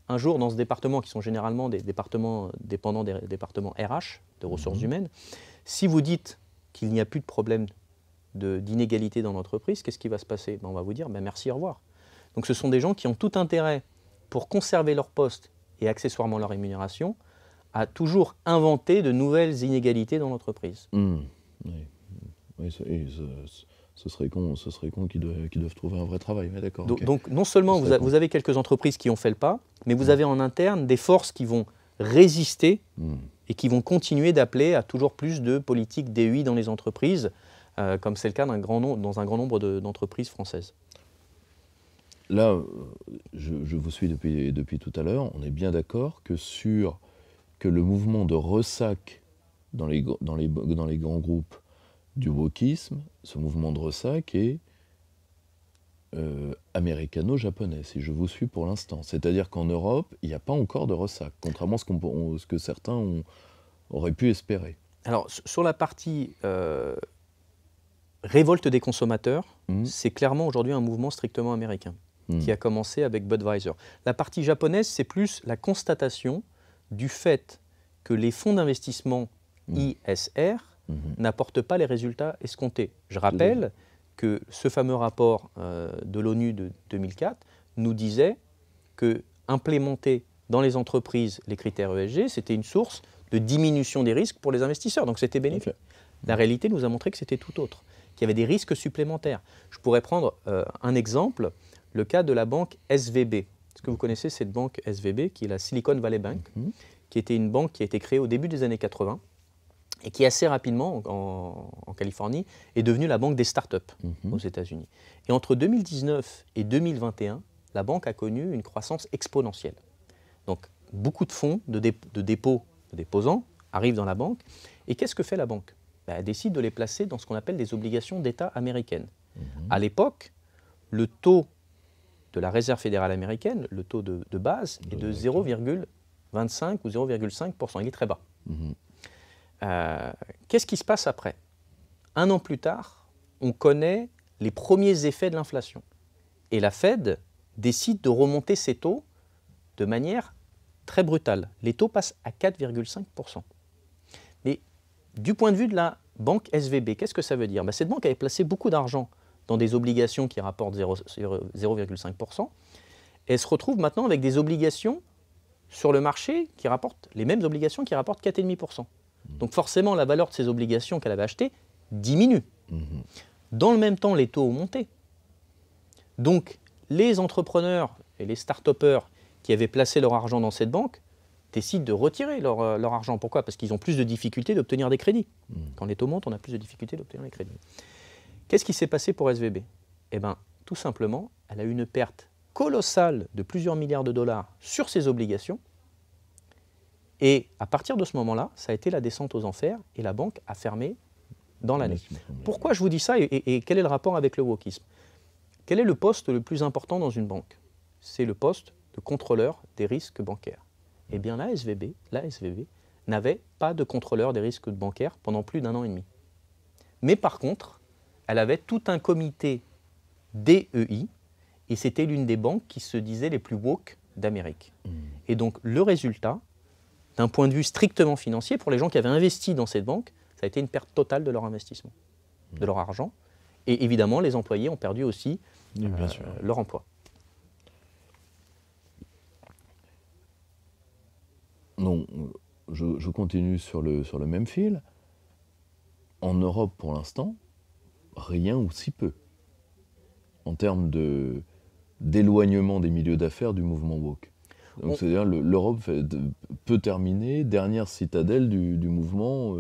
un jour, dans ce département, qui sont généralement des départements dépendants des départements RH, de ressources humaines, si vous dites qu'il n'y a plus de problème d'inégalité dans l'entreprise, qu'est-ce qui va se passer? On va vous dire merci, au revoir. Donc ce sont des gens qui ont tout intérêt, pour conserver leur poste et accessoirement leur rémunération, à toujours inventer de nouvelles inégalités dans l'entreprise. Oui, ce serait con qu'ils doivent trouver un vrai travail. Mais d'accord. Donc non seulement vous avez quelques entreprises qui ont fait le pas, mais vous avez en interne des forces qui vont résister et qui vont continuer d'appeler à toujours plus de politiques DEI dans les entreprises, comme c'est le cas dans un grand nombre d'entreprises françaises. Là, je vous suis depuis tout à l'heure. On est bien d'accord que le mouvement de ressac dans les grands groupes du wokisme, ce mouvement de ressac est américano-japonais, si je vous suis pour l'instant. C'est-à-dire qu'en Europe, il n'y a pas encore de ressac, contrairement à ce que certains auraient pu espérer. Alors, sur la partie révolte des consommateurs, c'est clairement aujourd'hui un mouvement strictement américain, qui a commencé avec Budweiser. La partie japonaise, c'est plus la constatation du fait que les fonds d'investissement ISR n'apportent pas les résultats escomptés. Je rappelle que ce fameux rapport de l'ONU de 2004 nous disait que implémenter dans les entreprises les critères ESG, c'était une source de diminution des risques pour les investisseurs, donc c'était bénéfique. La réalité nous a montré que c'était tout autre, qu'il y avait des risques supplémentaires. Je pourrais prendre un exemple, le cas de la banque SVB. Est-ce que vous connaissez cette banque SVB, qui est la Silicon Valley Bank, qui était une banque qui a été créée au début des années 80 et qui assez rapidement, en Californie, est devenue la banque des startups aux États-Unis. Et entre 2019 et 2021, la banque a connu une croissance exponentielle. Donc, beaucoup de fonds de déposants arrivent dans la banque. Et qu'est-ce que fait la banque? Elle décide de les placer dans ce qu'on appelle des obligations d'État américaines. À l'époque, le taux de la Réserve fédérale américaine, le taux de base, est de 0,25 ou 0,5%. Il est très bas. Qu'est-ce qui se passe après? Un an plus tard, on connaît les premiers effets de l'inflation. Et la Fed décide de remonter ses taux de manière très brutale. Les taux passent à 4,5%. Mais du point de vue de la banque SVB, qu'est-ce que ça veut dire? Cette banque avait placé beaucoup d'argent dans des obligations qui rapportent 0,5%. Elle se retrouve maintenant avec des obligations sur le marché qui rapportent, les mêmes obligations qui rapportent 4,5%. Donc forcément, la valeur de ces obligations qu'elle avait achetées diminue. Dans le même temps, les taux ont monté. Donc les entrepreneurs et les start-upers qui avaient placé leur argent dans cette banque décident de retirer leur argent. Pourquoi? Parce qu'ils ont plus de difficultés d'obtenir des crédits. Quand les taux montent, on a plus de difficultés d'obtenir les crédits. Qu'est-ce qui s'est passé pour SVB? Eh bien, tout simplement, elle a eu une perte colossale de plusieurs milliards de dollars sur ses obligations. Et à partir de ce moment-là, ça a été la descente aux enfers et la banque a fermé dans l'année. Pourquoi je vous dis ça et quel est le rapport avec le wokisme? Quel est le poste le plus important dans une banque? C'est le poste de contrôleur des risques bancaires. Eh bien, la SVB n'avait pas de contrôleur des risques bancaires pendant plus d'1 an et demi. Mais par contre, elle avait tout un comité DEI, et c'était l'une des banques qui se disait les plus woke d'Amérique. Et donc, le résultat, d'un point de vue strictement financier, pour les gens qui avaient investi dans cette banque, ça a été une perte totale de leur investissement, de leur argent. Et évidemment, les employés ont perdu aussi leur emploi. Non, je continue sur le même fil. En Europe, pour l'instant, rien ou si peu en termes d'éloignement des milieux d'affaires du mouvement woke. Donc c'est-à-dire l'Europe peut terminer dernière citadelle du mouvement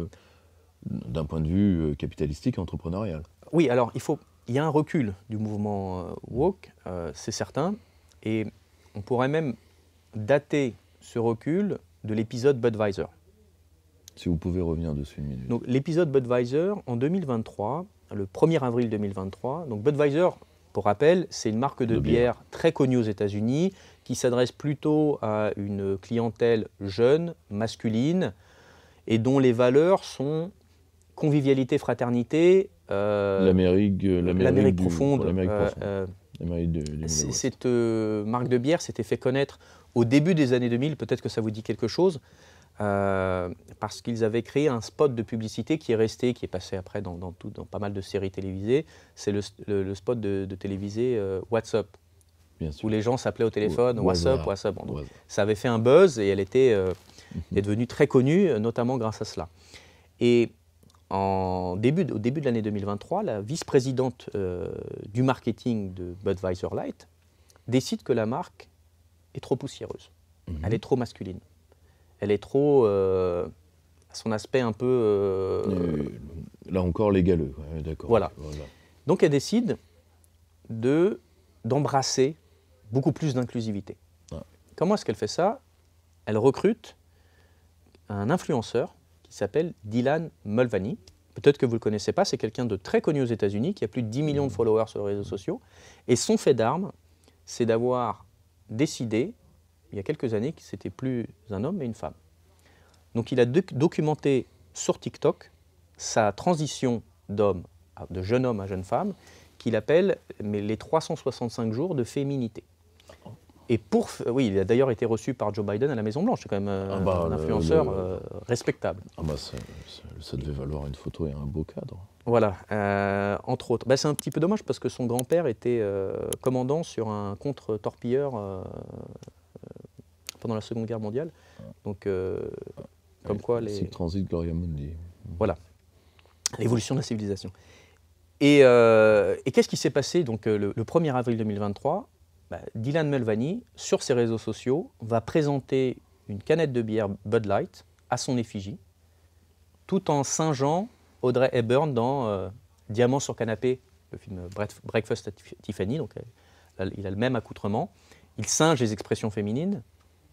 d'un point de vue capitalistique et entrepreneurial. Oui, alors il y a un recul du mouvement woke, c'est certain, et on pourrait même dater ce recul de l'épisode Budweiser. Si vous pouvez revenir dessus une minute. Donc l'épisode Budweiser en 2023, le 1er avril 2023, donc Budweiser, pour rappel, c'est une marque de bière très connue aux États-Unis qui s'adresse plutôt à une clientèle jeune, masculine, et dont les valeurs sont convivialité, fraternité. L'Amérique profonde. Cette marque de bière s'était fait connaître au début des années 2000, peut-être que ça vous dit quelque chose, parce qu'ils avaient créé un spot de publicité qui est resté, qui est passé après dans pas mal de séries télévisées. C'est le spot de télévisé What's Up, où les gens s'appelaient au téléphone What's Up, What's Up. Bon, ça avait fait un buzz et elle est devenue très connue, notamment grâce à cela. Et au début de l'année 2023, la vice-présidente du marketing de Budweiser Light décide que la marque est trop poussiéreuse. Elle est trop masculine. Elle est trop... son aspect un peu... Là encore, légaleux. Ouais, d'accord. Voilà. Donc elle décide d'embrasser beaucoup plus d'inclusivité. Comment est-ce qu'elle fait ça? Elle recrute un influenceur qui s'appelle Dylan Mulvaney. Peut-être que vous ne le connaissez pas, c'est quelqu'un de très connu aux États-Unis, qui a plus de 10 millions de followers sur les réseaux sociaux. Et son fait d'arme, c'est d'avoir décidé, il y a quelques années, que c'était plus un homme mais une femme. Donc il a documenté sur TikTok sa transition de jeune homme à jeune femme, qu'il appelle les 365 jours de féminité. Et oui, il a d'ailleurs été reçu par Joe Biden à la Maison-Blanche. C'est quand même un influenceur respectable. Ça devait valoir une photo et un beau cadre. Voilà, entre autres. C'est un petit peu dommage parce que son grand-père était commandant sur un contre-torpilleur pendant la Seconde Guerre mondiale. Donc, comme quoi... C'est le transit Gloria Mundi. Voilà, l'évolution de la civilisation. Et qu'est-ce qui s'est passé donc, le 1er avril 2023 ? Dylan Mulvaney, sur ses réseaux sociaux, va présenter une canette de bière Bud Light à son effigie, tout en singeant Audrey Hepburn dans Diamant sur canapé, le film Breakfast at Tiffany. Donc, il a le même accoutrement. Il singe les expressions féminines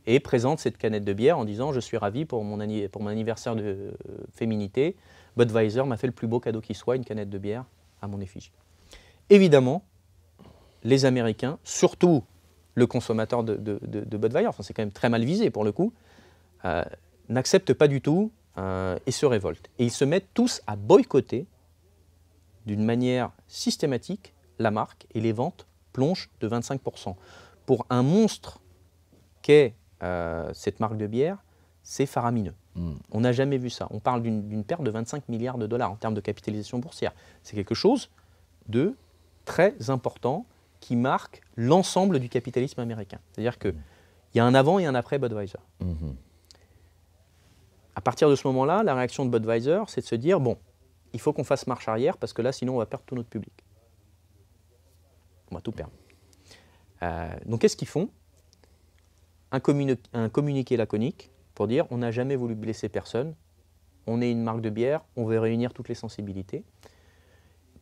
et présente cette canette de bière en disant « Je suis ravi pour mon anniversaire de féminité. Budweiser m'a fait le plus beau cadeau qui soit, une canette de bière à mon effigie. » Évidemment, les Américains, surtout le consommateur de Budweiser, enfin c'est quand même très mal visé pour le coup, n'acceptent pas du tout et se révoltent. Et ils se mettent tous à boycotter d'une manière systématique la marque et les ventes plongent de 25%. Pour un monstre qu'est cette marque de bière, c'est faramineux. On n'a jamais vu ça. On parle d'une perte de 25 milliards de dollars en termes de capitalisation boursière. C'est quelque chose de très important qui marque l'ensemble du capitalisme américain. C'est-à-dire qu'il y a un avant et un après Budweiser. À partir de ce moment-là, la réaction de Budweiser, c'est de se dire, bon, il faut qu'on fasse marche arrière parce que là, sinon, on va perdre tout notre public. On va tout perdre. Donc, qu'est-ce qu'ils font ? Un communiqué laconique pour dire, on n'a jamais voulu blesser personne, on est une marque de bière, on veut réunir toutes les sensibilités.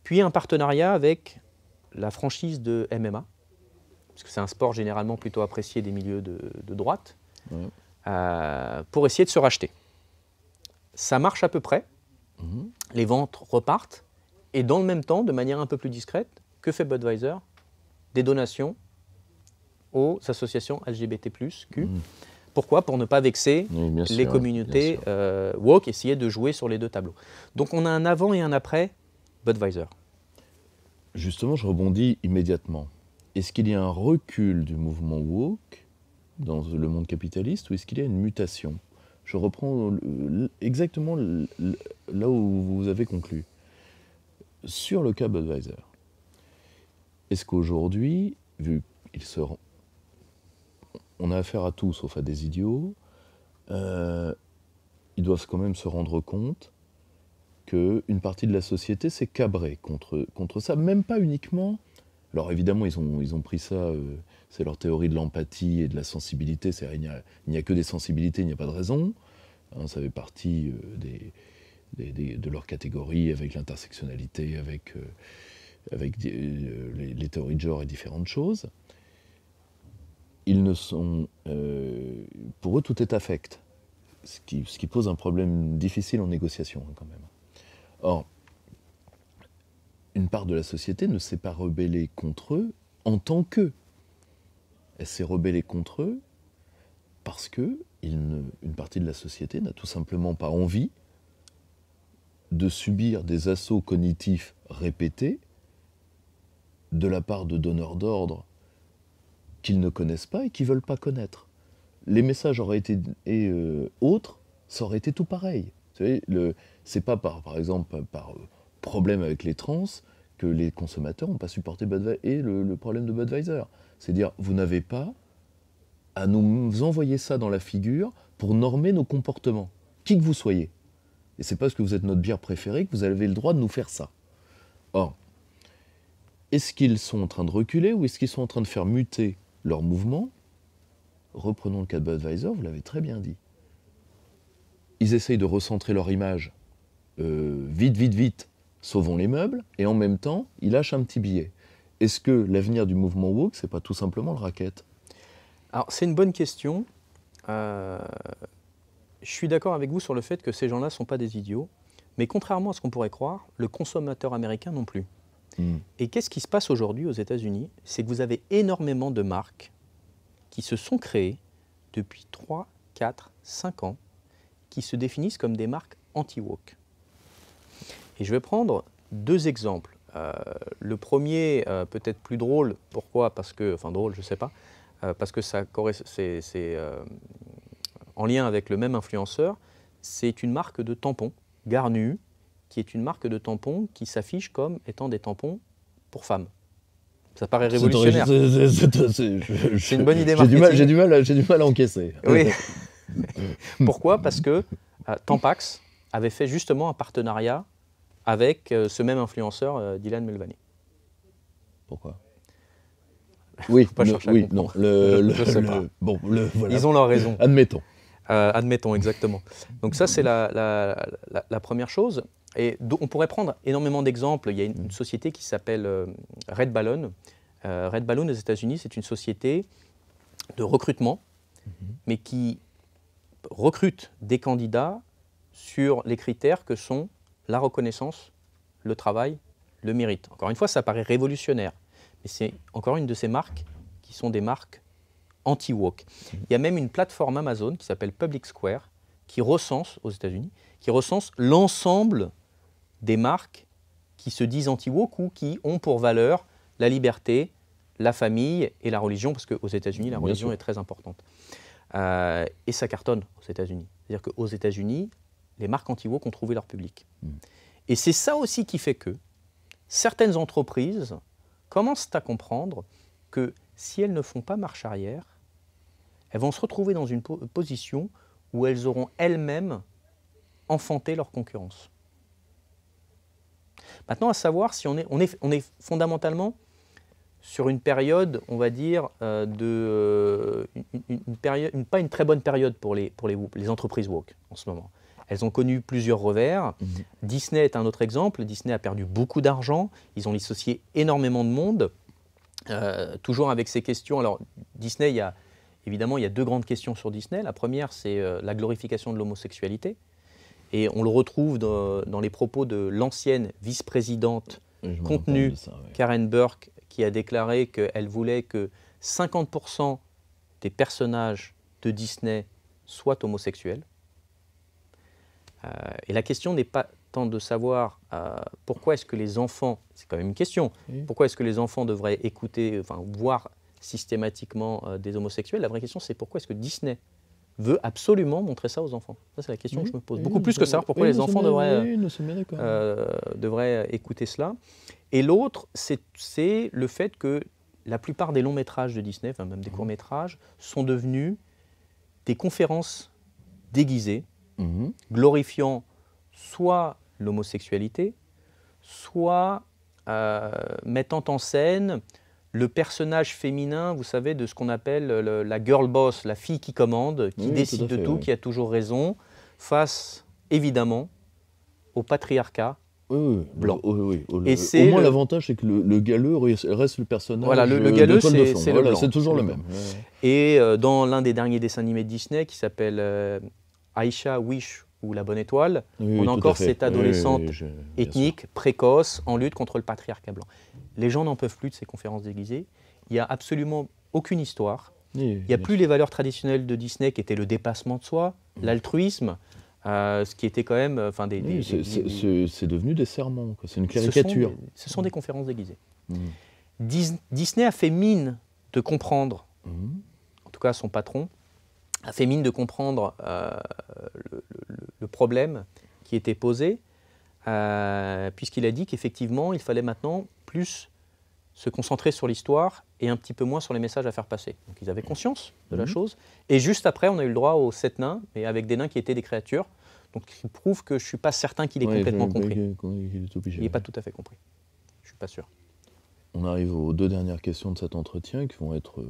Puis un partenariat avec la franchise de MMA, parce que c'est un sport généralement plutôt apprécié des milieux de droite, pour essayer de se racheter. Ça marche à peu près, les ventes repartent, et dans le même temps, de manière un peu plus discrète, que fait Budweiser ? Des donations aux associations LGBT+, Q. Pourquoi ? Pour ne pas vexer les communautés woke, essayer de jouer sur les deux tableaux. Donc on a un avant et un après Budweiser. Justement, je rebondis immédiatement. Est-ce qu'il y a un recul du mouvement woke dans le monde capitaliste ou est-ce qu'il y a une mutation ? Je reprends exactement là où vous avez conclu. Sur le cas Budweiser, est-ce qu'aujourd'hui, vu qu'il se rend... On a affaire à tout sauf à des idiots, ils doivent quand même se rendre compte qu'une partie de la société s'est cabrée contre ça, même pas uniquement... Alors évidemment, ils ont pris ça, c'est leur théorie de l'empathie et de la sensibilité, c'est-à-dire il n'y a que des sensibilités, il n'y a pas de raison. Hein, ça fait partie de leur catégorie avec l'intersectionnalité, avec les théories de genre et différentes choses. Ils ne sont... pour eux, tout est affect, ce qui pose un problème difficile en négociation, hein, quand même. Or, une part de la société ne s'est pas rebellée contre eux en tant qu'eux. Elle s'est rebellée contre eux parce que une partie de la société n'a tout simplement pas envie de subir des assauts cognitifs répétés de la part de donneurs d'ordre qu'ils ne connaissent pas et qu'ils ne veulent pas connaître. Les messages auraient été autres, ça aurait été tout pareil. Vous savez, c'est pas par exemple par problème avec les trans que les consommateurs n'ont pas supporté Budweiser et le problème de Budweiser. C'est dire, vous n'avez pas à nous envoyer ça dans la figure pour normer nos comportements, qui que vous soyez. Et c'est parce que vous êtes notre bière préférée que vous avez le droit de nous faire ça. Or, est-ce qu'ils sont en train de reculer ou est-ce qu'ils sont en train de faire muter leur mouvement ? Reprenons le cas de Budweiser, vous l'avez très bien dit. Ils essayent de recentrer leur image vite, sauvons les meubles, et en même temps, ils lâchent un petit billet. Est-ce que l'avenir du mouvement woke, c'est pas tout simplement le racket ? Alors, c'est une bonne question. Je suis d'accord avec vous sur le fait que ces gens-là ne sont pas des idiots, mais contrairement à ce qu'on pourrait croire, le consommateur américain non plus. Et qu'est-ce qui se passe aujourd'hui aux États-Unis ? C'est que vous avez énormément de marques qui se sont créées depuis 3, 4, 5 ans, qui se définissent comme des marques anti-woke. Et je vais prendre 2 exemples. Le premier, peut-être plus drôle. Pourquoi ? Parce que, enfin drôle, je ne sais pas. Parce que c'est en lien avec le même influenceur. C'est une marque de tampons, Garnu, qui est une marque de tampons qui s'affiche comme étant des tampons pour femmes. Ça paraît révolutionnaire. C'est une bonne idée marketing. J'ai du mal à encaisser. Oui. Pourquoi ? Parce que Tampax avait fait justement un partenariat avec ce même influenceur, Dylan Mulvaney. Pourquoi ? Oui, non. Je sais pas. Bon, voilà. Ils ont leur raison. Admettons. Admettons, exactement. Donc ça, c'est la première chose. Et on pourrait prendre énormément d'exemples. Il y a une société qui s'appelle Red Balloon. Red Balloon aux États-Unis, c'est une société de recrutement, mais qui recrute des candidats sur les critères que sont la reconnaissance, le travail, le mérite. Encore une fois, ça paraît révolutionnaire, mais c'est encore une de ces marques qui sont des marques anti-woke. Il y a même une plateforme Amazon qui s'appelle Public Square, qui recense, aux États-Unis, qui recense l'ensemble des marques qui se disent anti-woke ou qui ont pour valeur la liberté, la famille et la religion, parce qu'aux États-Unis, la religion est très importante. Et ça cartonne aux États-Unis. C'est-à-dire qu'aux États-Unis, les marques anti-woke ont trouvé leur public. Et c'est ça aussi qui fait que certaines entreprises commencent à comprendre que si elles ne font pas marche arrière, elles vont se retrouver dans une position où elles auront elles-mêmes enfanté leur concurrence. Maintenant, à savoir si on est fondamentalement sur une période, on va dire, pas une très bonne période pour les entreprises woke en ce moment. Elles ont connu plusieurs revers. Disney est un autre exemple. Disney a perdu beaucoup d'argent. Ils ont licencié énormément de monde. Toujours avec ces questions. Alors, Disney, évidemment, il y a deux grandes questions sur Disney. La première, c'est la glorification de l'homosexualité. Et on le retrouve dans les propos de l'ancienne vice-présidente contenu, Karen Burke, qui a déclaré qu'elle voulait que 50% des personnages de Disney soient homosexuels. Et la question n'est pas tant de savoir pourquoi est-ce que les enfants, c'est quand même une question, pourquoi est-ce que les enfants devraient écouter, enfin voir systématiquement des homosexuels. La vraie question, c'est pourquoi est-ce que Disney veut absolument montrer ça aux enfants. Ça, c'est la question que je me pose. Beaucoup plus que savoir pourquoi les enfants devraient écouter cela. Et l'autre, c'est le fait que la plupart des longs métrages de Disney, enfin même des courts métrages, sont devenus des conférences déguisées, glorifiant soit l'homosexualité, soit mettant en scène le personnage féminin, vous savez, de ce qu'on appelle la girl boss, la fille qui commande, qui décide de tout, qui a toujours raison, face, évidemment, au patriarcat blanc. Et au moins, l'avantage, c'est que le galeux reste le personnage. Voilà, le galeux, c'est le blanc. C'est toujours le même. Et dans l'un des derniers dessins animés de Disney, qui s'appelle Aisha Wish, ou La Bonne Étoile, on a encore cette adolescente ethnique, précoce, en lutte contre le patriarcat blanc. Les gens n'en peuvent plus de ces conférences déguisées. Il n'y a absolument aucune histoire. Il n'y a plus les valeurs traditionnelles de Disney qui étaient le dépassement de soi, l'altruisme, ce qui était quand même... c'est devenu des sermons, c'est une caricature. Ce sont des conférences déguisées. Disney a fait mine de comprendre, en tout cas son patron, a fait mine de comprendre le problème qui était posé, puisqu'il a dit qu'effectivement, il fallait maintenant plus se concentrer sur l'histoire et un petit peu moins sur les messages à faire passer. Donc ils avaient conscience de la chose. Et juste après, on a eu le droit aux 7 nains, mais avec des nains qui étaient des créatures. Donc il prouve que je ne suis pas certain qu'il ait complètement compris. Il n'est pas tout à fait compris. Je ne suis pas sûr. On arrive aux 2 dernières questions de cet entretien qui vont être...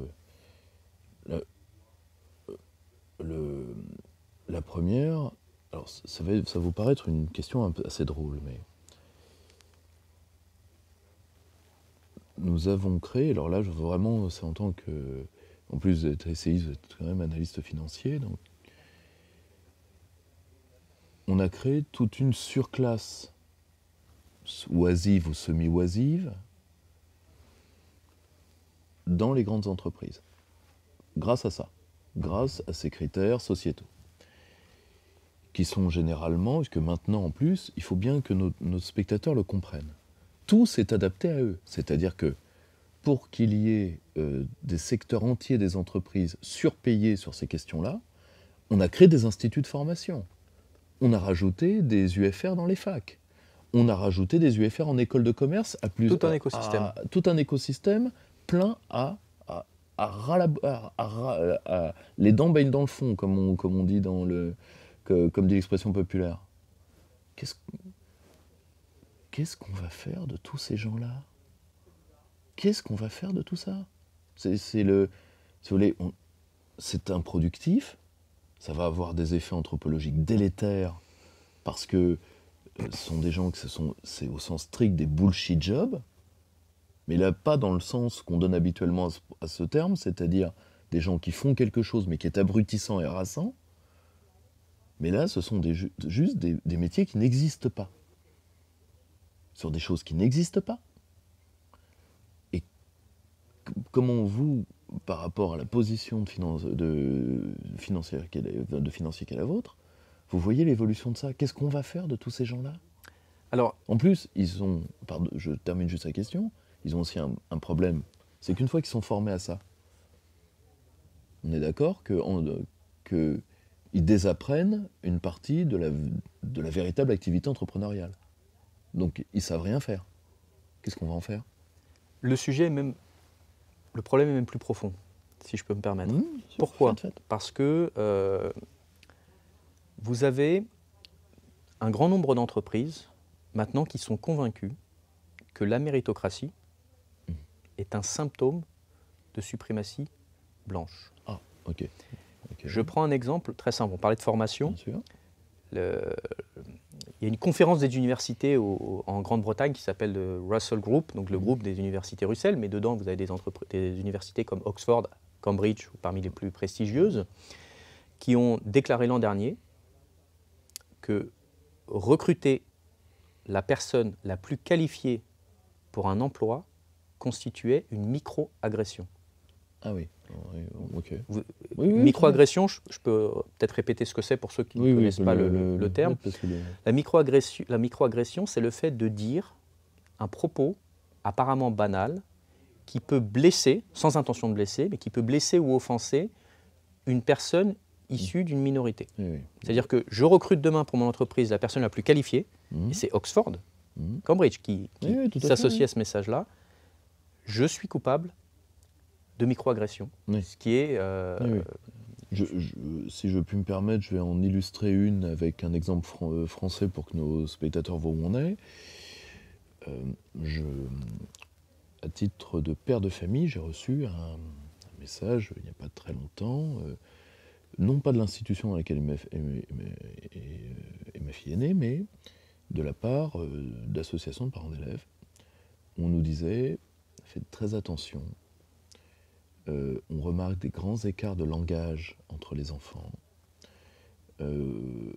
La première, alors ça va vous paraître une question un peu assez drôle, mais nous avons créé, alors là, vraiment, c'est en tant que, en plus d'être essayiste, vous êtes quand même analyste financier, donc on a créé toute une surclasse oisive ou semi-oisive dans les grandes entreprises, grâce à ça. Grâce à ces critères sociétaux, qui sont généralement, parce que maintenant en plus, il faut bien que nos spectateurs le comprennent. Tout s'est adapté à eux, c'est-à-dire que pour qu'il y ait des secteurs entiers des entreprises surpayés sur ces questions-là, on a créé des instituts de formation, on a rajouté des UFR dans les facs, on a rajouté des UFR en école de commerce, tout un écosystème. Tout un écosystème plein les dents baignent dans le fond, comme on dit comme dit l'expression populaire. Qu'est-ce qu'on va faire de tous ces gens-là? Qu'est-ce qu'on va faire de tout ça? C'est improductif, ça va avoir des effets anthropologiques délétères, parce que ce sont des gens c'est au sens strict des bullshit jobs, mais là, pas dans le sens qu'on donne habituellement à ce terme, c'est-à-dire des gens qui font quelque chose mais qui est abrutissant et harassant. Mais là, ce sont juste des métiers qui n'existent pas. Sur des choses qui n'existent pas. Et comment vous, par rapport à la position de financier qu'est la vôtre, vous voyez l'évolution de ça? Qu'est-ce qu'on va faire de tous ces gens-là? Alors, en plus, je termine juste la question, ils ont aussi un problème, c'est qu'une fois qu'ils sont formés à ça, On est d'accord qu'ils désapprennent une partie de la véritable activité entrepreneuriale. Donc ils savent rien faire. Qu'est-ce qu'on va en faire? Le problème est même plus profond, si je peux me permettre. Pourquoi? Parce que vous avez un grand nombre d'entreprises maintenant qui sont convaincues que la méritocratie est un symptôme de suprématie blanche. Ah, ok. Je prends un exemple très simple. On parlait de formation. Bien sûr. Il y a une conférence des universités en Grande-Bretagne qui s'appelle le Russell Group, donc le groupe des universités Russell, mais dedans vous avez des universités comme Oxford, Cambridge, parmi les plus prestigieuses, qui ont déclaré l'an dernier que recruter la personne la plus qualifiée pour un emploi constituait une micro-agression. Ah oui, ok. Microagression, je peux peut-être répéter ce que c'est pour ceux qui ne connaissent pas le terme. La microagression, c'est le fait de dire un propos apparemment banal qui peut blesser, sans intention de blesser, mais qui peut blesser ou offenser une personne issue d'une minorité. C'est-à-dire que je recrute demain pour mon entreprise la personne la plus qualifiée, et c'est Oxford, Cambridge qui s'associe à ce message-là. Je suis coupable de microagression, ce qui est... si je puis me permettre, je vais en illustrer une avec un exemple français pour que nos spectateurs voient où on est. À titre de père de famille, j'ai reçu un message il n'y a pas très longtemps, non pas de l'institution dans laquelle est ma fille aînée, mais de la part d'associations de parents d'élèves. On nous disait, faites très attention. On remarque des grands écarts de langage entre les enfants.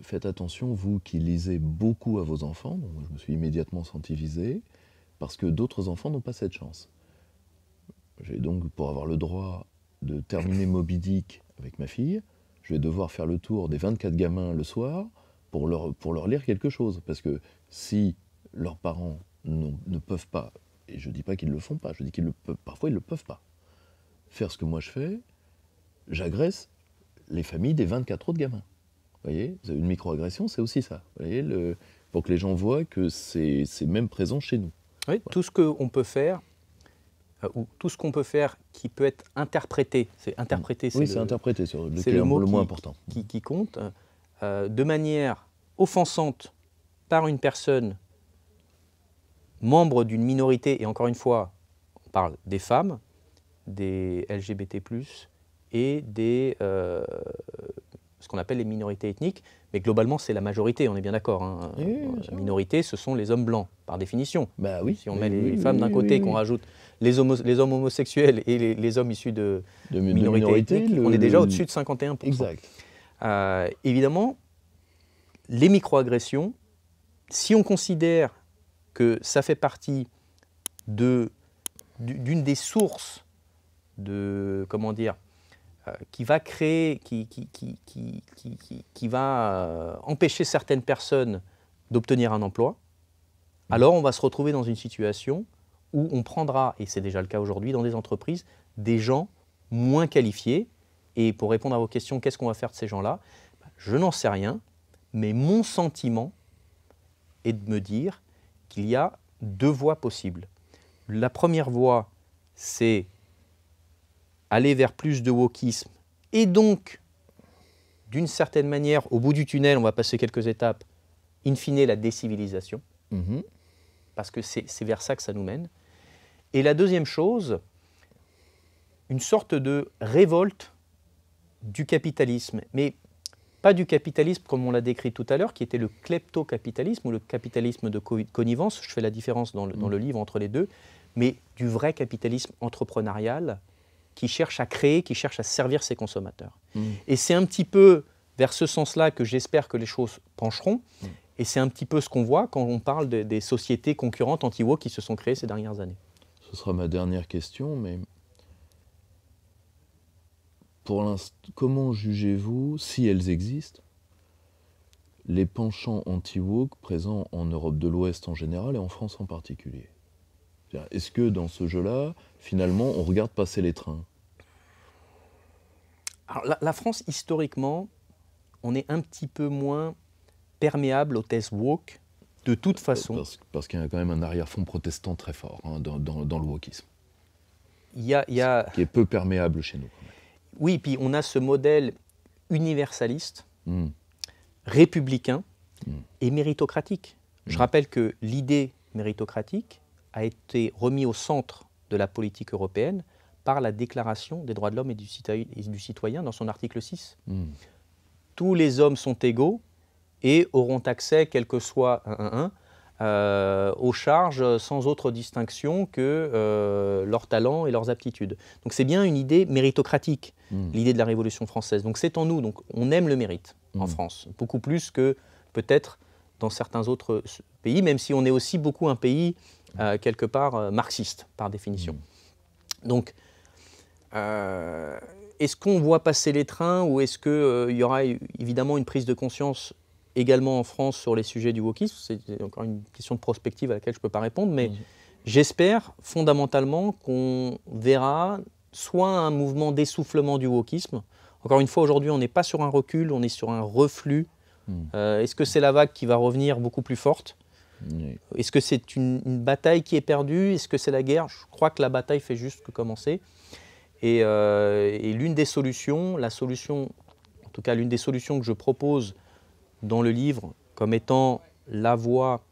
Faites attention, vous qui lisez beaucoup à vos enfants, donc je me suis immédiatement senti visé, parce que d'autres enfants n'ont pas cette chance. J'ai donc, pour avoir le droit de terminer Moby Dick avec ma fille, je vais devoir faire le tour des 24 gamins le soir pour leur lire quelque chose. Parce que si leurs parents ne peuvent pas, et je ne dis pas qu'ils ne le font pas, je dis qu'ils le peuvent, parfois ils ne le peuvent pas, faire ce que moi je fais, j'agresse les familles des 24 autres gamins. Vous voyez, une microagression, c'est aussi ça. Vous voyez, pour que les gens voient que c'est même présent chez nous. Oui, voilà. Tout ce qu'on peut faire, ou tout ce qu'on peut faire qui peut être interprété, c'est interprété, c'est interprété, c'est le mot le moins important. Qui compte, de manière offensante par une personne membre d'une minorité, et encore une fois, on parle des femmes, des LGBT+, et des ce qu'on appelle les minorités ethniques, mais globalement c'est la majorité, on est bien d'accord. Hein. La minorité, ce sont les hommes blancs, par définition. Bah oui, si on met les femmes d'un côté, qu'on rajoute les hommes homosexuels et les hommes issus de minorités ethniques, on est déjà au-dessus de 51%. Exact. Évidemment, les microagressions, si on considère que ça fait partie d'une des sources de, comment dire, qui va créer, qui va empêcher certaines personnes d'obtenir un emploi, alors on va se retrouver dans une situation où on prendra, et c'est déjà le cas aujourd'hui dans des entreprises, des gens moins qualifiés. Et pour répondre à vos questions, qu'est-ce qu'on va faire de ces gens-là? Je n'en sais rien, mais mon sentiment est de me dire qu'il y a deux voies possibles. La première voie, c'est aller vers plus de wokisme, et donc, d'une certaine manière, au bout du tunnel, on va passer quelques étapes, in fine, la décivilisation, parce que c'est vers ça que ça nous mène. Et la deuxième chose, une sorte de révolte du capitalisme, mais pas du capitalisme comme on l'a décrit tout à l'heure, qui était le kleptocapitalisme ou le capitalisme de connivence, je fais la différence dans le livre entre les deux, mais du vrai capitalisme entrepreneurial qui cherche à créer, qui cherche à servir ses consommateurs. Et c'est un petit peu vers ce sens-là que j'espère que les choses pencheront, et c'est un petit peu ce qu'on voit quand on parle des sociétés concurrentes anti-woke qui se sont créées ces dernières années. Ce sera ma dernière question, mais pour l'instant, comment jugez-vous, si elles existent, les penchants anti-woke présents en Europe de l'Ouest en général et en France en particulier? Est-ce que dans ce jeu-là, finalement, on regarde passer les trains? Alors, la France, historiquement, on est un petit peu moins perméable aux thèses woke, de toute façon. Parce qu'il y a quand même un arrière-fond protestant très fort hein, dans le wokisme. Qui est peu perméable chez nous. Quand même. Oui, puis on a ce modèle universaliste, républicain et méritocratique. Je rappelle que l'idée méritocratique a été remise au centre de la politique européenne par la Déclaration des droits de l'homme et du citoyen dans son article 6. Tous les hommes sont égaux et auront accès, quel que soit aux charges sans autre distinction que leurs talents et leurs aptitudes. Donc c'est bien une idée méritocratique, l'idée de la Révolution française. Donc c'est en nous, donc on aime le mérite en France, beaucoup plus que peut-être dans certains autres pays, même si on est aussi beaucoup un pays quelque part marxiste par définition. Donc est-ce qu'on voit passer les trains ou est-ce qu'il y aura évidemment une prise de conscience également en France sur les sujets du wokisme? C'est encore une question de prospective à laquelle je ne peux pas répondre, mais j'espère fondamentalement qu'on verra soit un mouvement d'essoufflement du wokisme. Encore une fois, aujourd'hui, on n'est pas sur un recul, on est sur un reflux. Est-ce que c'est la vague qui va revenir beaucoup plus forte? Est-ce que c'est une bataille qui est perdue? Est-ce que c'est la guerre? Je crois que la bataille fait juste que commencer. Et l'une des solutions, en tout cas l'une des solutions que je propose dans le livre comme étant la voie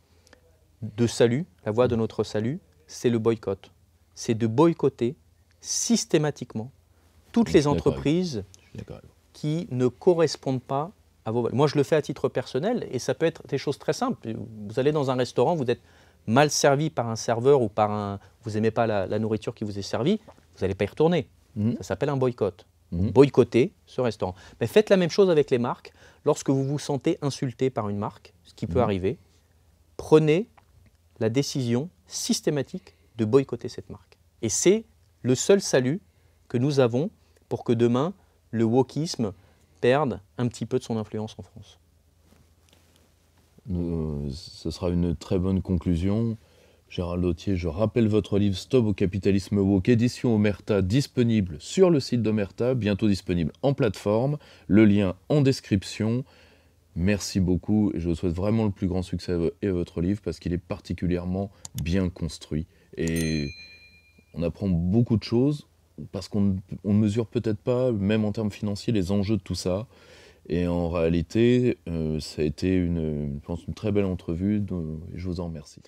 de salut, la voie de notre salut, c'est le boycott. C'est de boycotter systématiquement toutes les entreprises qui ne correspondent pas à vos valeurs. Moi, je le fais à titre personnel et ça peut être des choses très simples. Vous allez dans un restaurant, vous êtes mal servi par un serveur ou vous n'aimez pas la nourriture qui vous est servie, vous n'allez pas y retourner. Ça s'appelle un boycott. Boycotter ce restaurant. Mais faites la même chose avec les marques. Lorsque vous vous sentez insulté par une marque, ce qui peut arriver, prenez la décision systématique de boycotter cette marque. Et c'est le seul salut que nous avons pour que demain, le wokisme perde un petit peu de son influence en France. Ce sera une très bonne conclusion. Gérald Authier, je rappelle votre livre Stop au capitalisme woke, édition Omerta, disponible sur le site d'Omerta, bientôt disponible en plateforme, le lien en description. Merci beaucoup et je vous souhaite vraiment le plus grand succès à votre livre parce qu'il est particulièrement bien construit. Et on apprend beaucoup de choses parce qu'on ne mesure peut-être pas, même en termes financiers, les enjeux de tout ça. Et en réalité, ça a été je pense, une très belle entrevue et je vous en remercie.